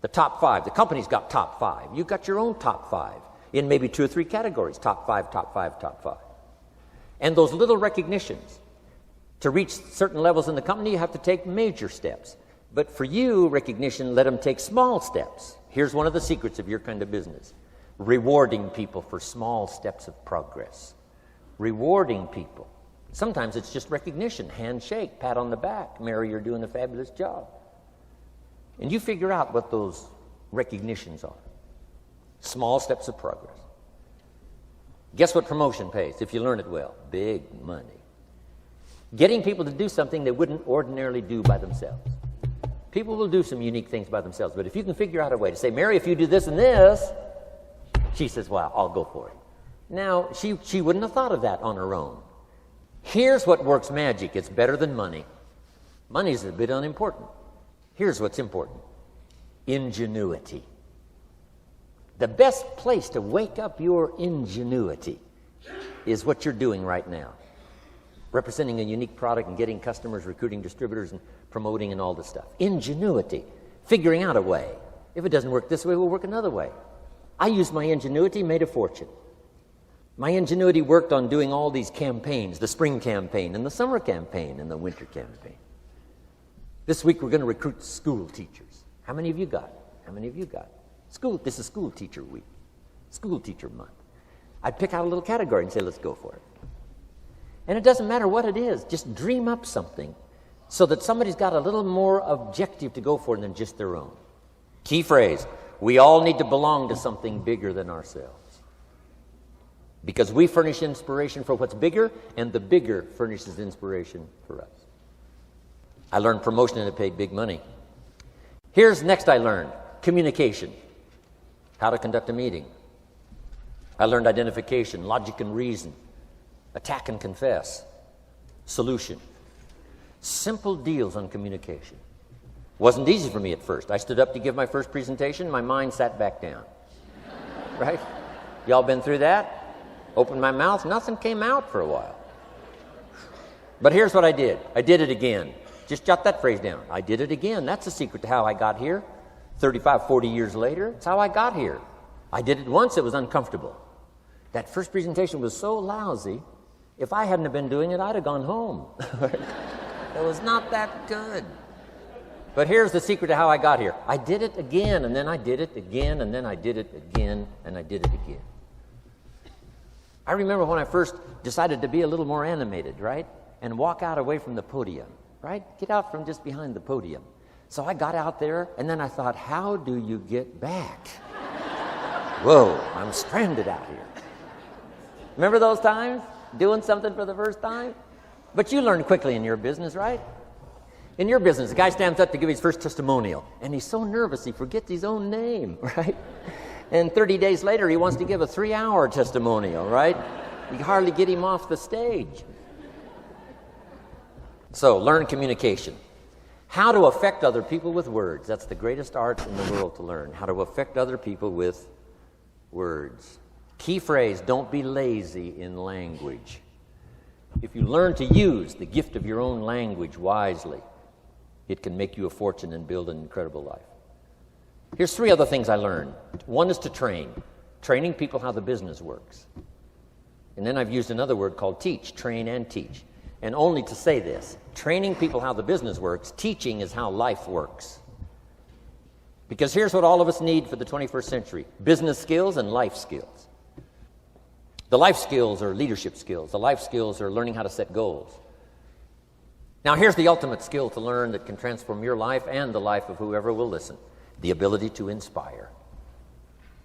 The top 5. The company's got top 5. You've got your own top 5 in maybe 2 or 3 categories. Top 5, top 5, top 5. And those little recognitions, to reach certain levels in the company, you have to take major steps. But for you, recognition, let them take small steps. Here's one of the secrets of your kind of business. Rewarding people for small steps of progress. Rewarding people. Sometimes it's just recognition, handshake, pat on the back. Mary, you're doing a fabulous job. And you figure out what those recognitions are. Small steps of progress. Guess what promotion pays if you learn it well? Big money. Getting people to do something they wouldn't ordinarily do by themselves. People will do some unique things by themselves, but if you can figure out a way to say, Mary, if you do this and this, she says, well, I'll go for it. Now, she wouldn't have thought of that on her own. Here's what works magic. It's better than money. Money's a bit unimportant. Here's what's important. Ingenuity. The best place to wake up your ingenuity is what you're doing right now. Representing a unique product and getting customers, recruiting distributors, and promoting and all this stuff. Ingenuity. Figuring out a way. If it doesn't work this way, we'll work another way. I used my ingenuity, made a fortune. My ingenuity worked on doing all these campaigns, the spring campaign and the summer campaign and the winter campaign. This week we're going to recruit school teachers. How many of you got? How many of you got? This is school teacher week, school teacher month. I'd pick out a little category and say, let's go for it. And it doesn't matter what it is, just dream up something so that somebody's got a little more objective to go for than just their own. Key phrase, we all need to belong to something bigger than ourselves. Because we furnish inspiration for what's bigger, and the bigger furnishes inspiration for us. I learned promotion and it paid big money. Here's next I learned, communication. How to conduct a meeting. I learned identification, logic and reason, attack and confess, solution. Simple deals on communication. Wasn't easy for me at first. I stood up to give my first presentation, my mind sat back down. Right? Y'all been through that? Opened my mouth, nothing came out for a while. But here's what I did. I did it again. Just jot that phrase down. I did it again. That's the secret to how I got here. 35, 40 years later, it's how I got here. I did it once, it was uncomfortable. That first presentation was so lousy, if I hadn't have been doing it, I'd have gone home. It was not that good. But here's the secret to how I got here. I did it again, and then I did it again, and then I did it again, and I did it again. I remember when I first decided to be a little more animated, right? And walk out away from the podium, right? Get out from just behind the podium. So I got out there, and then I thought, how do you get back? Whoa, I'm stranded out here. Remember those times? Doing something for the first time? But you learn quickly in your business, right? In your business, the guy stands up to give his first testimonial, and he's so nervous he forgets his own name, right? And 30 days later, he wants to give a 3-hour testimonial, right? You can hardly get him off the stage. So, learn communication. How to affect other people with words. That's the greatest art in the world to learn. How to affect other people with words. Key phrase, don't be lazy in language. If you learn to use the gift of your own language wisely, it can make you a fortune and build an incredible life. Here's 3 other things I learned. One is to train, training people how the business works. And then I've used another word called teach, train and teach. And only to say this, training people how the business works, teaching is how life works. Because here's what all of us need for the 21st century: business skills and life skills. The life skills are leadership skills. The life skills are learning how to set goals. Now here's the ultimate skill to learn that can transform your life and the life of whoever will listen: the ability to inspire.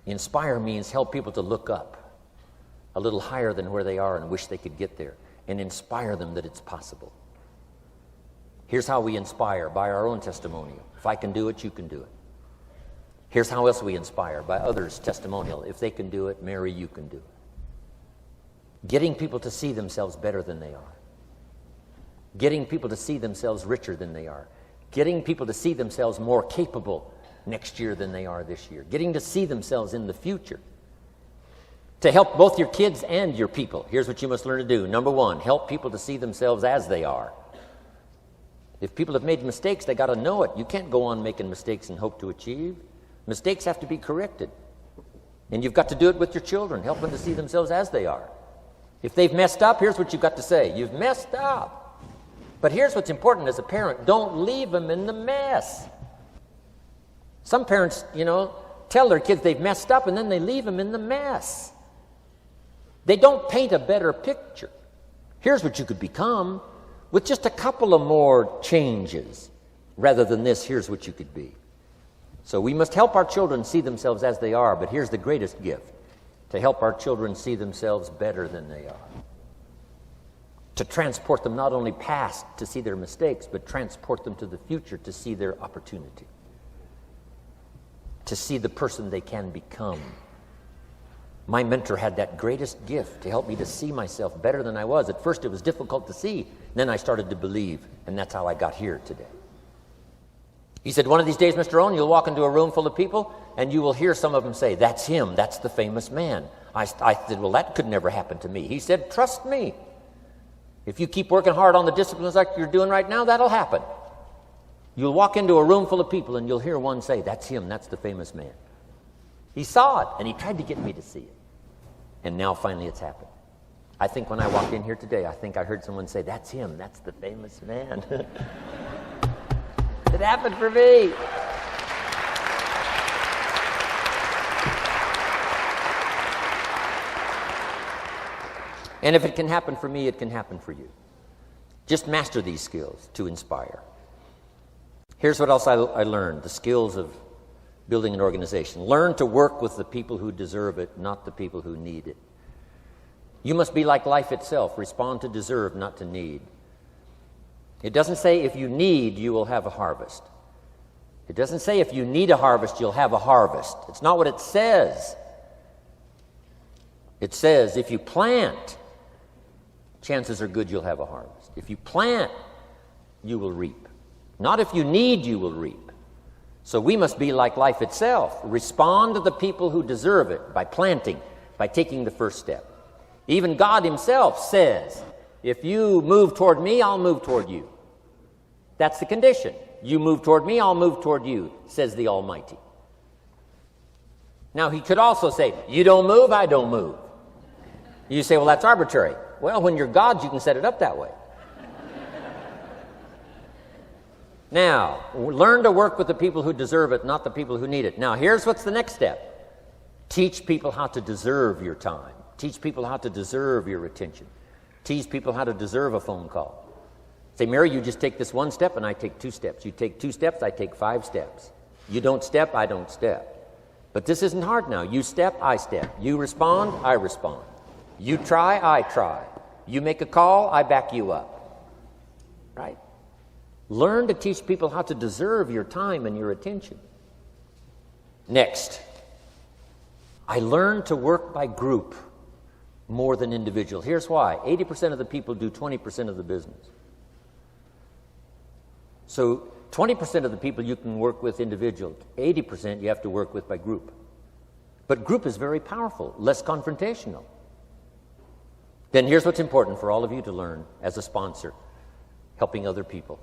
Inspire means help people to look up a little higher than where they are and wish they could get there, and inspire them that it's possible. Here's how we inspire: by our own testimonial. If I can do it, you can do it. Here's how else we inspire: by others' testimonial. If they can do it, Mary, you can do it. Getting people to see themselves better than they are. Getting people to see themselves richer than they are. Getting people to see themselves more capable next year than they are this year. Getting to see themselves in the future. To help both your kids and your people, here's what you must learn to do. Number 1, help people to see themselves as they are. If people have made mistakes, they got to know it. You can't go on making mistakes and hope to achieve. Mistakes have to be corrected. And you've got to do it with your children. Help them to see themselves as they are. If they've messed up, here's what you've got to say: you've messed up. But here's what's important as a parent: don't leave them in the mess. Some parents, tell their kids they've messed up and then they leave them in the mess. They don't paint a better picture. Here's what you could become with just a couple of more changes. Rather than this, here's what you could be. So we must help our children see themselves as they are, but here's the greatest gift: to help our children see themselves better than they are. To transport them not only past to see their mistakes, but transport them to the future to see their opportunity. To see the person they can become. My mentor had that greatest gift to help me to see myself better than I was. At first it was difficult to see. Then I started to believe, and that's how I got here today. He said, one of these days, Mr. Rohn, you'll walk into a room full of people, and you will hear some of them say, "That's him, that's the famous man." I said, well, that could never happen to me. He said, trust me. If you keep working hard on the disciplines like you're doing right now, that'll happen. You'll walk into a room full of people, and you'll hear one say, "That's him, that's the famous man." He saw it, and he tried to get me to see it. And now finally it's happened. I think when I walked in here today, I think I heard someone say, "That's him, that's the famous man." It happened for me. And if it can happen for me, it can happen for you. Just master these skills to inspire. Here's what else I learned: the skills of building an organization. Learn to work with the people who deserve it, not the people who need it. You must be like life itself. Respond to deserve, not to need. It doesn't say if you need, you will have a harvest. It doesn't say if you need a harvest, you'll have a harvest. It's not what it says. It says if you plant, chances are good you'll have a harvest. If you plant, you will reap. Not if you need, you will reap. So we must be like life itself. Respond to the people who deserve it by planting, by taking the first step. Even God himself says, if you move toward me, I'll move toward you. That's the condition. You move toward me, I'll move toward you, says the Almighty. Now he could also say, you don't move, I don't move. You say, well, that's arbitrary. Well, when you're God, you can set it up that way. Now, learn to work with the people who deserve it, not the people who need it. Now, here's what's the next step. Teach people how to deserve your time. Teach people how to deserve your attention. Teach people how to deserve a phone call. Say, Mary, you just take this one step and I take 2 steps. You take 2 steps, I take 5 steps. You don't step, I don't step. But this isn't hard now. You step, I step. You respond, I respond. You try, I try. You make a call, I back you up. Right? Learn to teach people how to deserve your time and your attention. Next, I learned to work by group more than individual. Here's why. 80% of the people do 20% of the business. So 20% of the people you can work with individual. 80% you have to work with by group. But group is very powerful, less confrontational. Then here's what's important for all of you to learn as a sponsor, helping other people.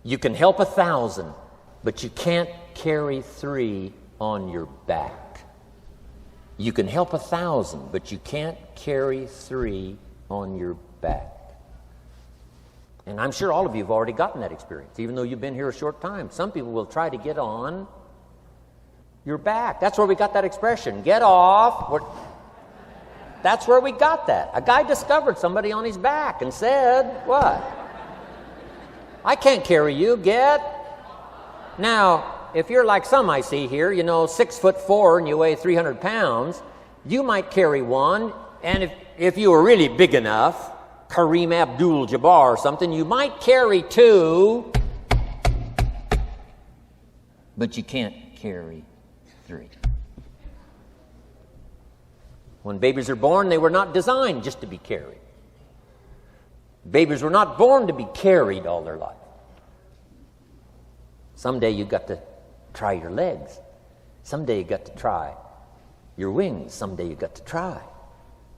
You can help 1,000, but you can't carry 3 on your back. You can help 1,000, but you can't carry 3 on your back. And I'm sure all of you have already gotten that experience, even though you've been here a short time. Some people will try to get on your back. That's where we got that expression, get off. That's where we got that. A guy discovered somebody on his back and said, what? I can't carry you, get. Now, if you're like some I see here, 6'4" and you weigh 300 pounds, you might carry one, and if you were really big enough, Kareem Abdul-Jabbar or something, you might carry 2, but you can't carry 3. When babies are born, they were not designed just to be carried. Babies were not born to be carried all their life. Someday you got to try your legs. Someday you got to try your wings. Someday you got to try.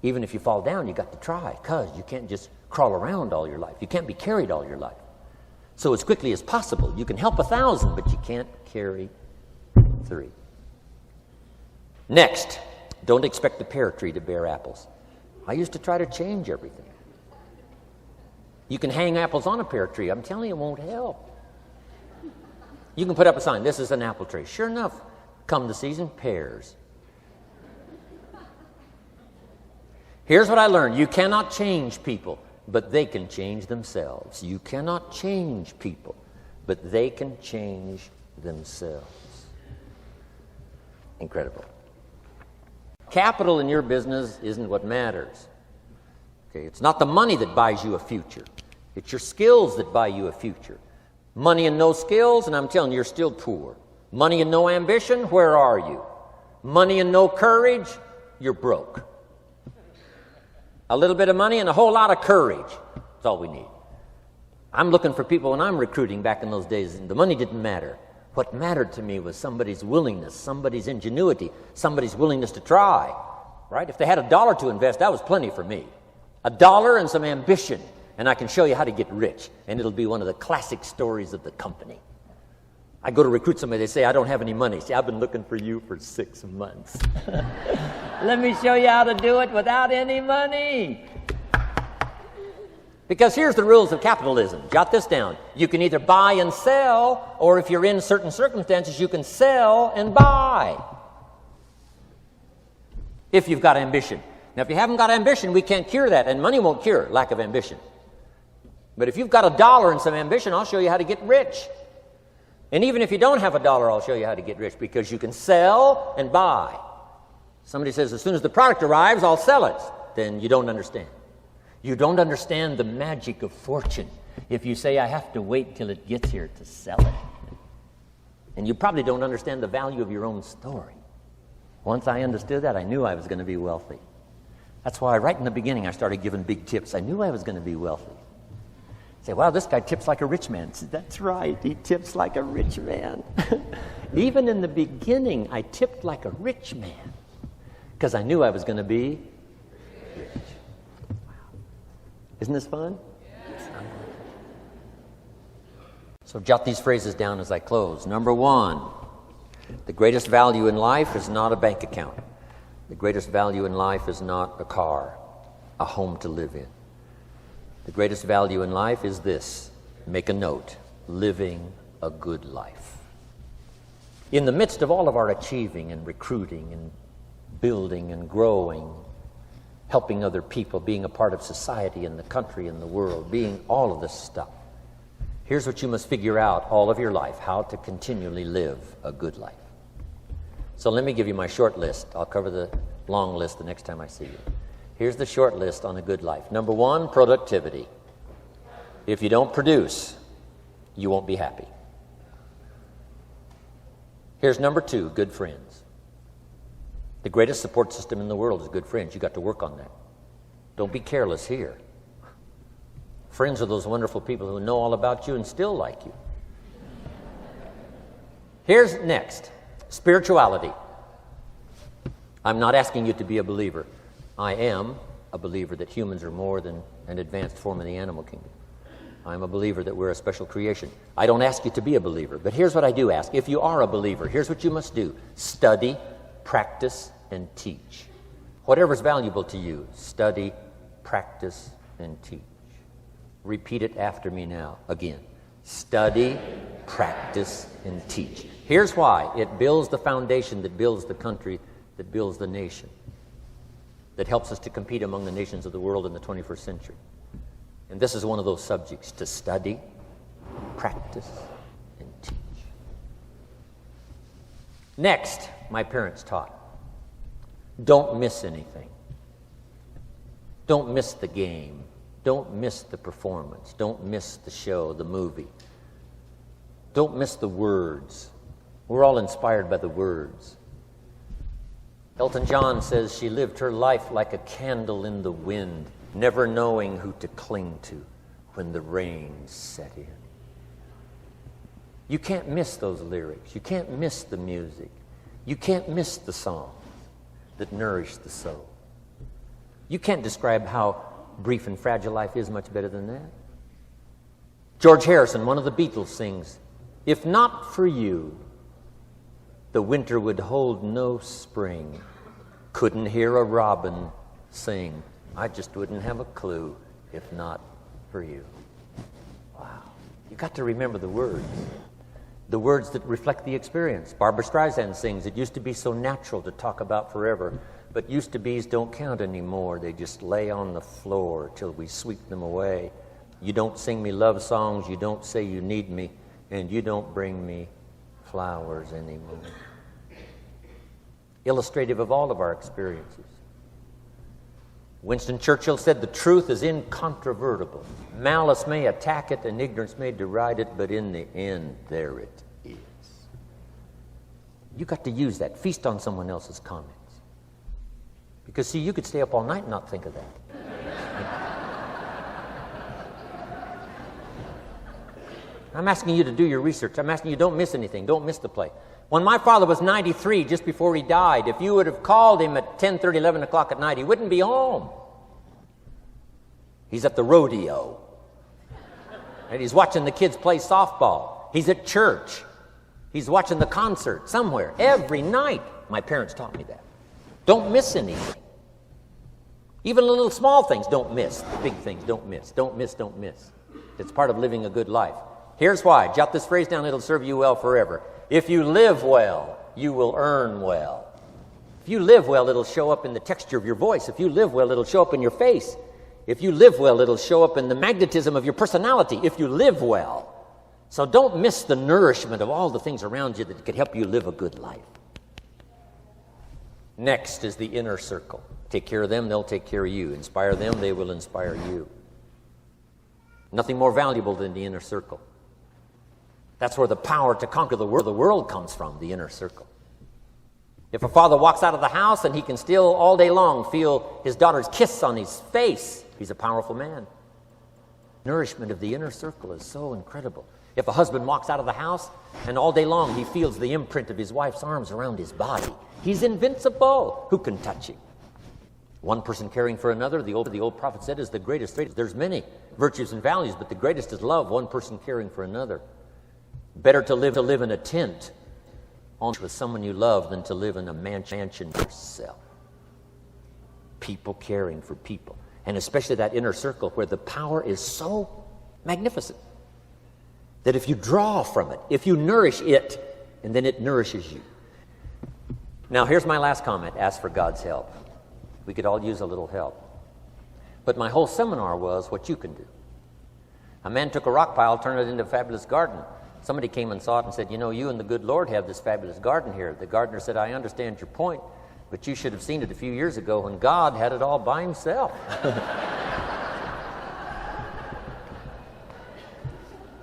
Even if you fall down, you got to try, because you can't just crawl around all your life. You can't be carried all your life. So as quickly as possible, you can help 1,000, but you can't carry 3. Next, don't expect the pear tree to bear apples. I used to try to change everything. You can hang apples on a pear tree. I'm telling you, it won't help. You can put up a sign, this is an apple tree. Sure enough, come the season, pears. Here's what I learned. You cannot change people, but they can change themselves. You cannot change people, but they can change themselves. Incredible. Capital in your business isn't what matters. Okay, it's not the money that buys you a future. It's your skills that buy you a future. Money and no skills, and I'm telling you, you're still poor. Money and no ambition, where are you? Money and no courage, you're broke. A little bit of money and a whole lot of courage. That's all we need. I'm looking for people when I'm recruiting back in those days, and the money didn't matter. What mattered to me was somebody's willingness, somebody's ingenuity, somebody's willingness to try. Right? If they had $1 to invest, that was plenty for me. $1 and some ambition, and I can show you how to get rich. And it'll be one of the classic stories of the company. I go to recruit somebody, they say, I don't have any money. See, I've been looking for you for 6 months. Let me show you how to do it without any money. Because here's the rules of capitalism. Jot this down. You can either buy and sell, or if you're in certain circumstances, you can sell and buy. If you've got ambition. Now, if you haven't got ambition, we can't cure that, and money won't cure lack of ambition. But if you've got $1 and some ambition, I'll show you how to get rich. And even if you don't have $1, I'll show you how to get rich, because you can sell and buy. Somebody says, as soon as the product arrives, I'll sell it. Then you don't understand. You don't understand the magic of fortune if you say, I have to wait till it gets here to sell it. And you probably don't understand the value of your own story. Once I understood that, I knew I was going to be wealthy. That's why right in the beginning I started giving big tips. I knew I was going to be wealthy. Say, wow, this guy tips like a rich man. Say, that's right, he tips like a rich man. Even in the beginning, I tipped like a rich man because I knew I was going to be rich. Wow. Isn't this fun? Yes. So jot these phrases down as I close. Number 1, the greatest value in life is not a bank account. The greatest value in life is not a car, a home to live in. The greatest value in life is this. Make a note. Living a good life. In the midst of all of our achieving and recruiting and building and growing, helping other people, being a part of society and the country and the world, being all of this stuff, here's what you must figure out all of your life, how to continually live a good life. So let me give you my short list. I'll cover the long list the next time I see you. Here's the short list on a good life. Number 1, productivity. If you don't produce, you won't be happy. Here's number 2, good friends. The greatest support system in the world is good friends. You got to work on that. Don't be careless here. Friends are those wonderful people who know all about you and still like you. Here's next, spirituality. I'm not asking you to be a believer. I am, a believer that humans are more than an advanced form of the animal kingdom. I'm a believer that we're a special creation. I don't ask you to be a believer, but here's what I do ask. If you are a believer, here's what you must do. Study, practice, and teach. Whatever's valuable to you, study, practice, and teach. Repeat it after me now, again. Study, practice, and teach. Here's why. It builds the foundation that builds the country, that builds the nation, that helps us to compete among the nations of the world in the 21st century. And this is one of those subjects, to study, practice, and teach. Next, my parents taught, don't miss anything. Don't miss the game. Don't miss the performance. Don't miss the show, the movie. Don't miss the words. We're all inspired by the words. Elton John says she lived her life like a candle in the wind, never knowing who to cling to when the rain set in. You can't miss those lyrics. You can't miss the music. You can't miss the songs that nourish the soul. You can't describe how brief and fragile life is much better than that. George Harrison, one of the Beatles, sings, "If not for you, the winter would hold no spring. Couldn't hear a robin sing. I just wouldn't have a clue if not for you." Wow. You got to remember the words that reflect the experience. Barbra Streisand sings, "It used to be so natural to talk about forever, but used to be's don't count anymore. They just lay on the floor till we sweep them away. You don't sing me love songs, you don't say you need me, and you don't bring me flowers anymore." Illustrative of all of our experiences. Winston Churchill said, "The truth is incontrovertible. Malice may attack it and ignorance may deride it, but in the end, there it is." You got to use that. Feast on someone else's comments. Because, see, you could stay up all night and not think of that. I'm asking you to do your research. I'm asking you, don't miss anything. Don't miss the play. When my father was 93, just before he died, if you would have called him at 10:30, 11 o'clock at night, he wouldn't be home. He's at the rodeo. And he's watching the kids play softball. He's at church. He's watching the concert somewhere. Every night. My parents taught me that. Don't miss anything. Even the little small things, don't miss. The big things, don't miss. Don't miss, don't miss. It's part of living a good life. Here's why. Jot this phrase down. It'll serve you well forever. If you live well, you will earn well. If you live well, it'll show up in the texture of your voice. If you live well, it'll show up in your face. If you live well, it'll show up in the magnetism of your personality. If you live well. So don't miss the nourishment of all the things around you that could help you live a good life. Next is the inner circle. Take care of them, they'll take care of you. Inspire them, they will inspire you. Nothing more valuable than the inner circle. That's where the power to conquer the world comes from, the inner circle. If a father walks out of the house and he can still all day long feel his daughter's kiss on his face, he's a powerful man. Nourishment of the inner circle is so incredible. If a husband walks out of the house and all day long he feels the imprint of his wife's arms around his body, he's invincible. Who can touch him? One person caring for another, the old prophet said, is the greatest. There's many virtues and values, but the greatest is love, one person caring for another. Better to live in a tent with someone you love than to live in a mansion yourself. People caring for people. And especially that inner circle where the power is so magnificent that if you draw from it, if you nourish it, and then it nourishes you. Now, here's my last comment. Ask for God's help. We could all use a little help. But my whole seminar was what you can do. A man took a rock pile, turned it into a fabulous garden. Somebody came and saw it and said, "You know, you and the good Lord have this fabulous garden here." The gardener said, "I understand your point, but you should have seen it a few years ago when God had it all by himself."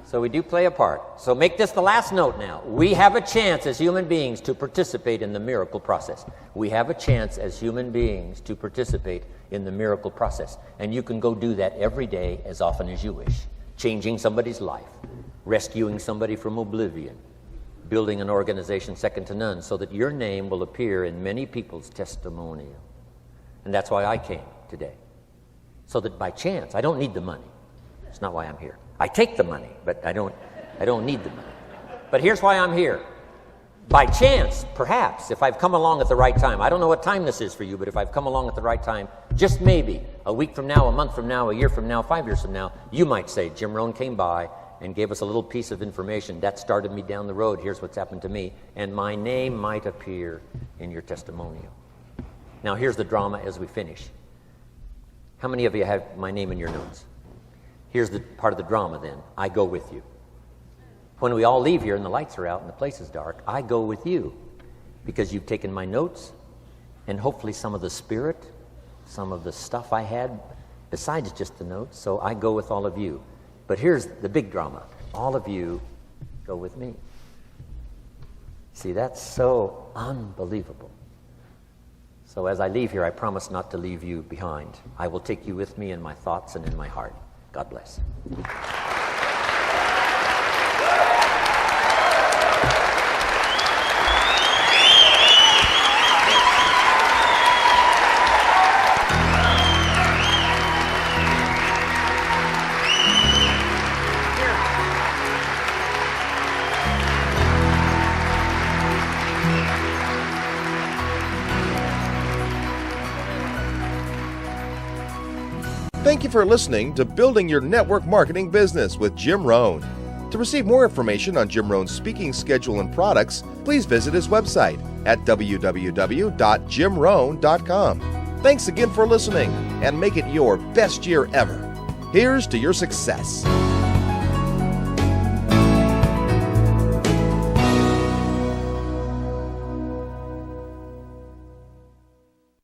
So we do play a part. So make this the last note now. We have a chance as human beings to participate in the miracle process. We have a chance as human beings to participate in the miracle process. And you can go do that every day as often as you wish. Changing somebody's life. Rescuing somebody from oblivion. Building an organization second to none so that your name will appear in many people's testimonial. And that's why I came today. so that by chance, I don't need the money. It's not why I'm here. I take the money, but I don't need the money. But here's why I'm here. By chance, perhaps, if I've come along at the right time, I don't know what time this is for you, but if I've come along at the right time, just maybe, a week from now, a month from now, a year from now, 5 years from now, you might say, Jim Rohn came by and gave us a little piece of information. That started me down the road. Here's what's happened to me. And my name might appear in your testimonial. Now, here's the drama as we finish. How many of you have my name in your notes? Here's the part of the drama then. I go with you. When we all leave here and the lights are out and the place is dark, I go with you because you've taken my notes and hopefully some of the spirit, some of the stuff I had besides just the notes. So I go with all of you. But here's the big drama. All of you go with me. See, that's so unbelievable. So as I leave here, I promise not to leave you behind. I will take you with me in my thoughts and in my heart. God bless. Thank you for listening to Building Your Network Marketing Business with Jim Rohn. To receive more information on Jim Rohn's speaking schedule and products, please visit his website at www.jimrohn.com. Thanks again for listening, and make it your best year ever. Here's to your success.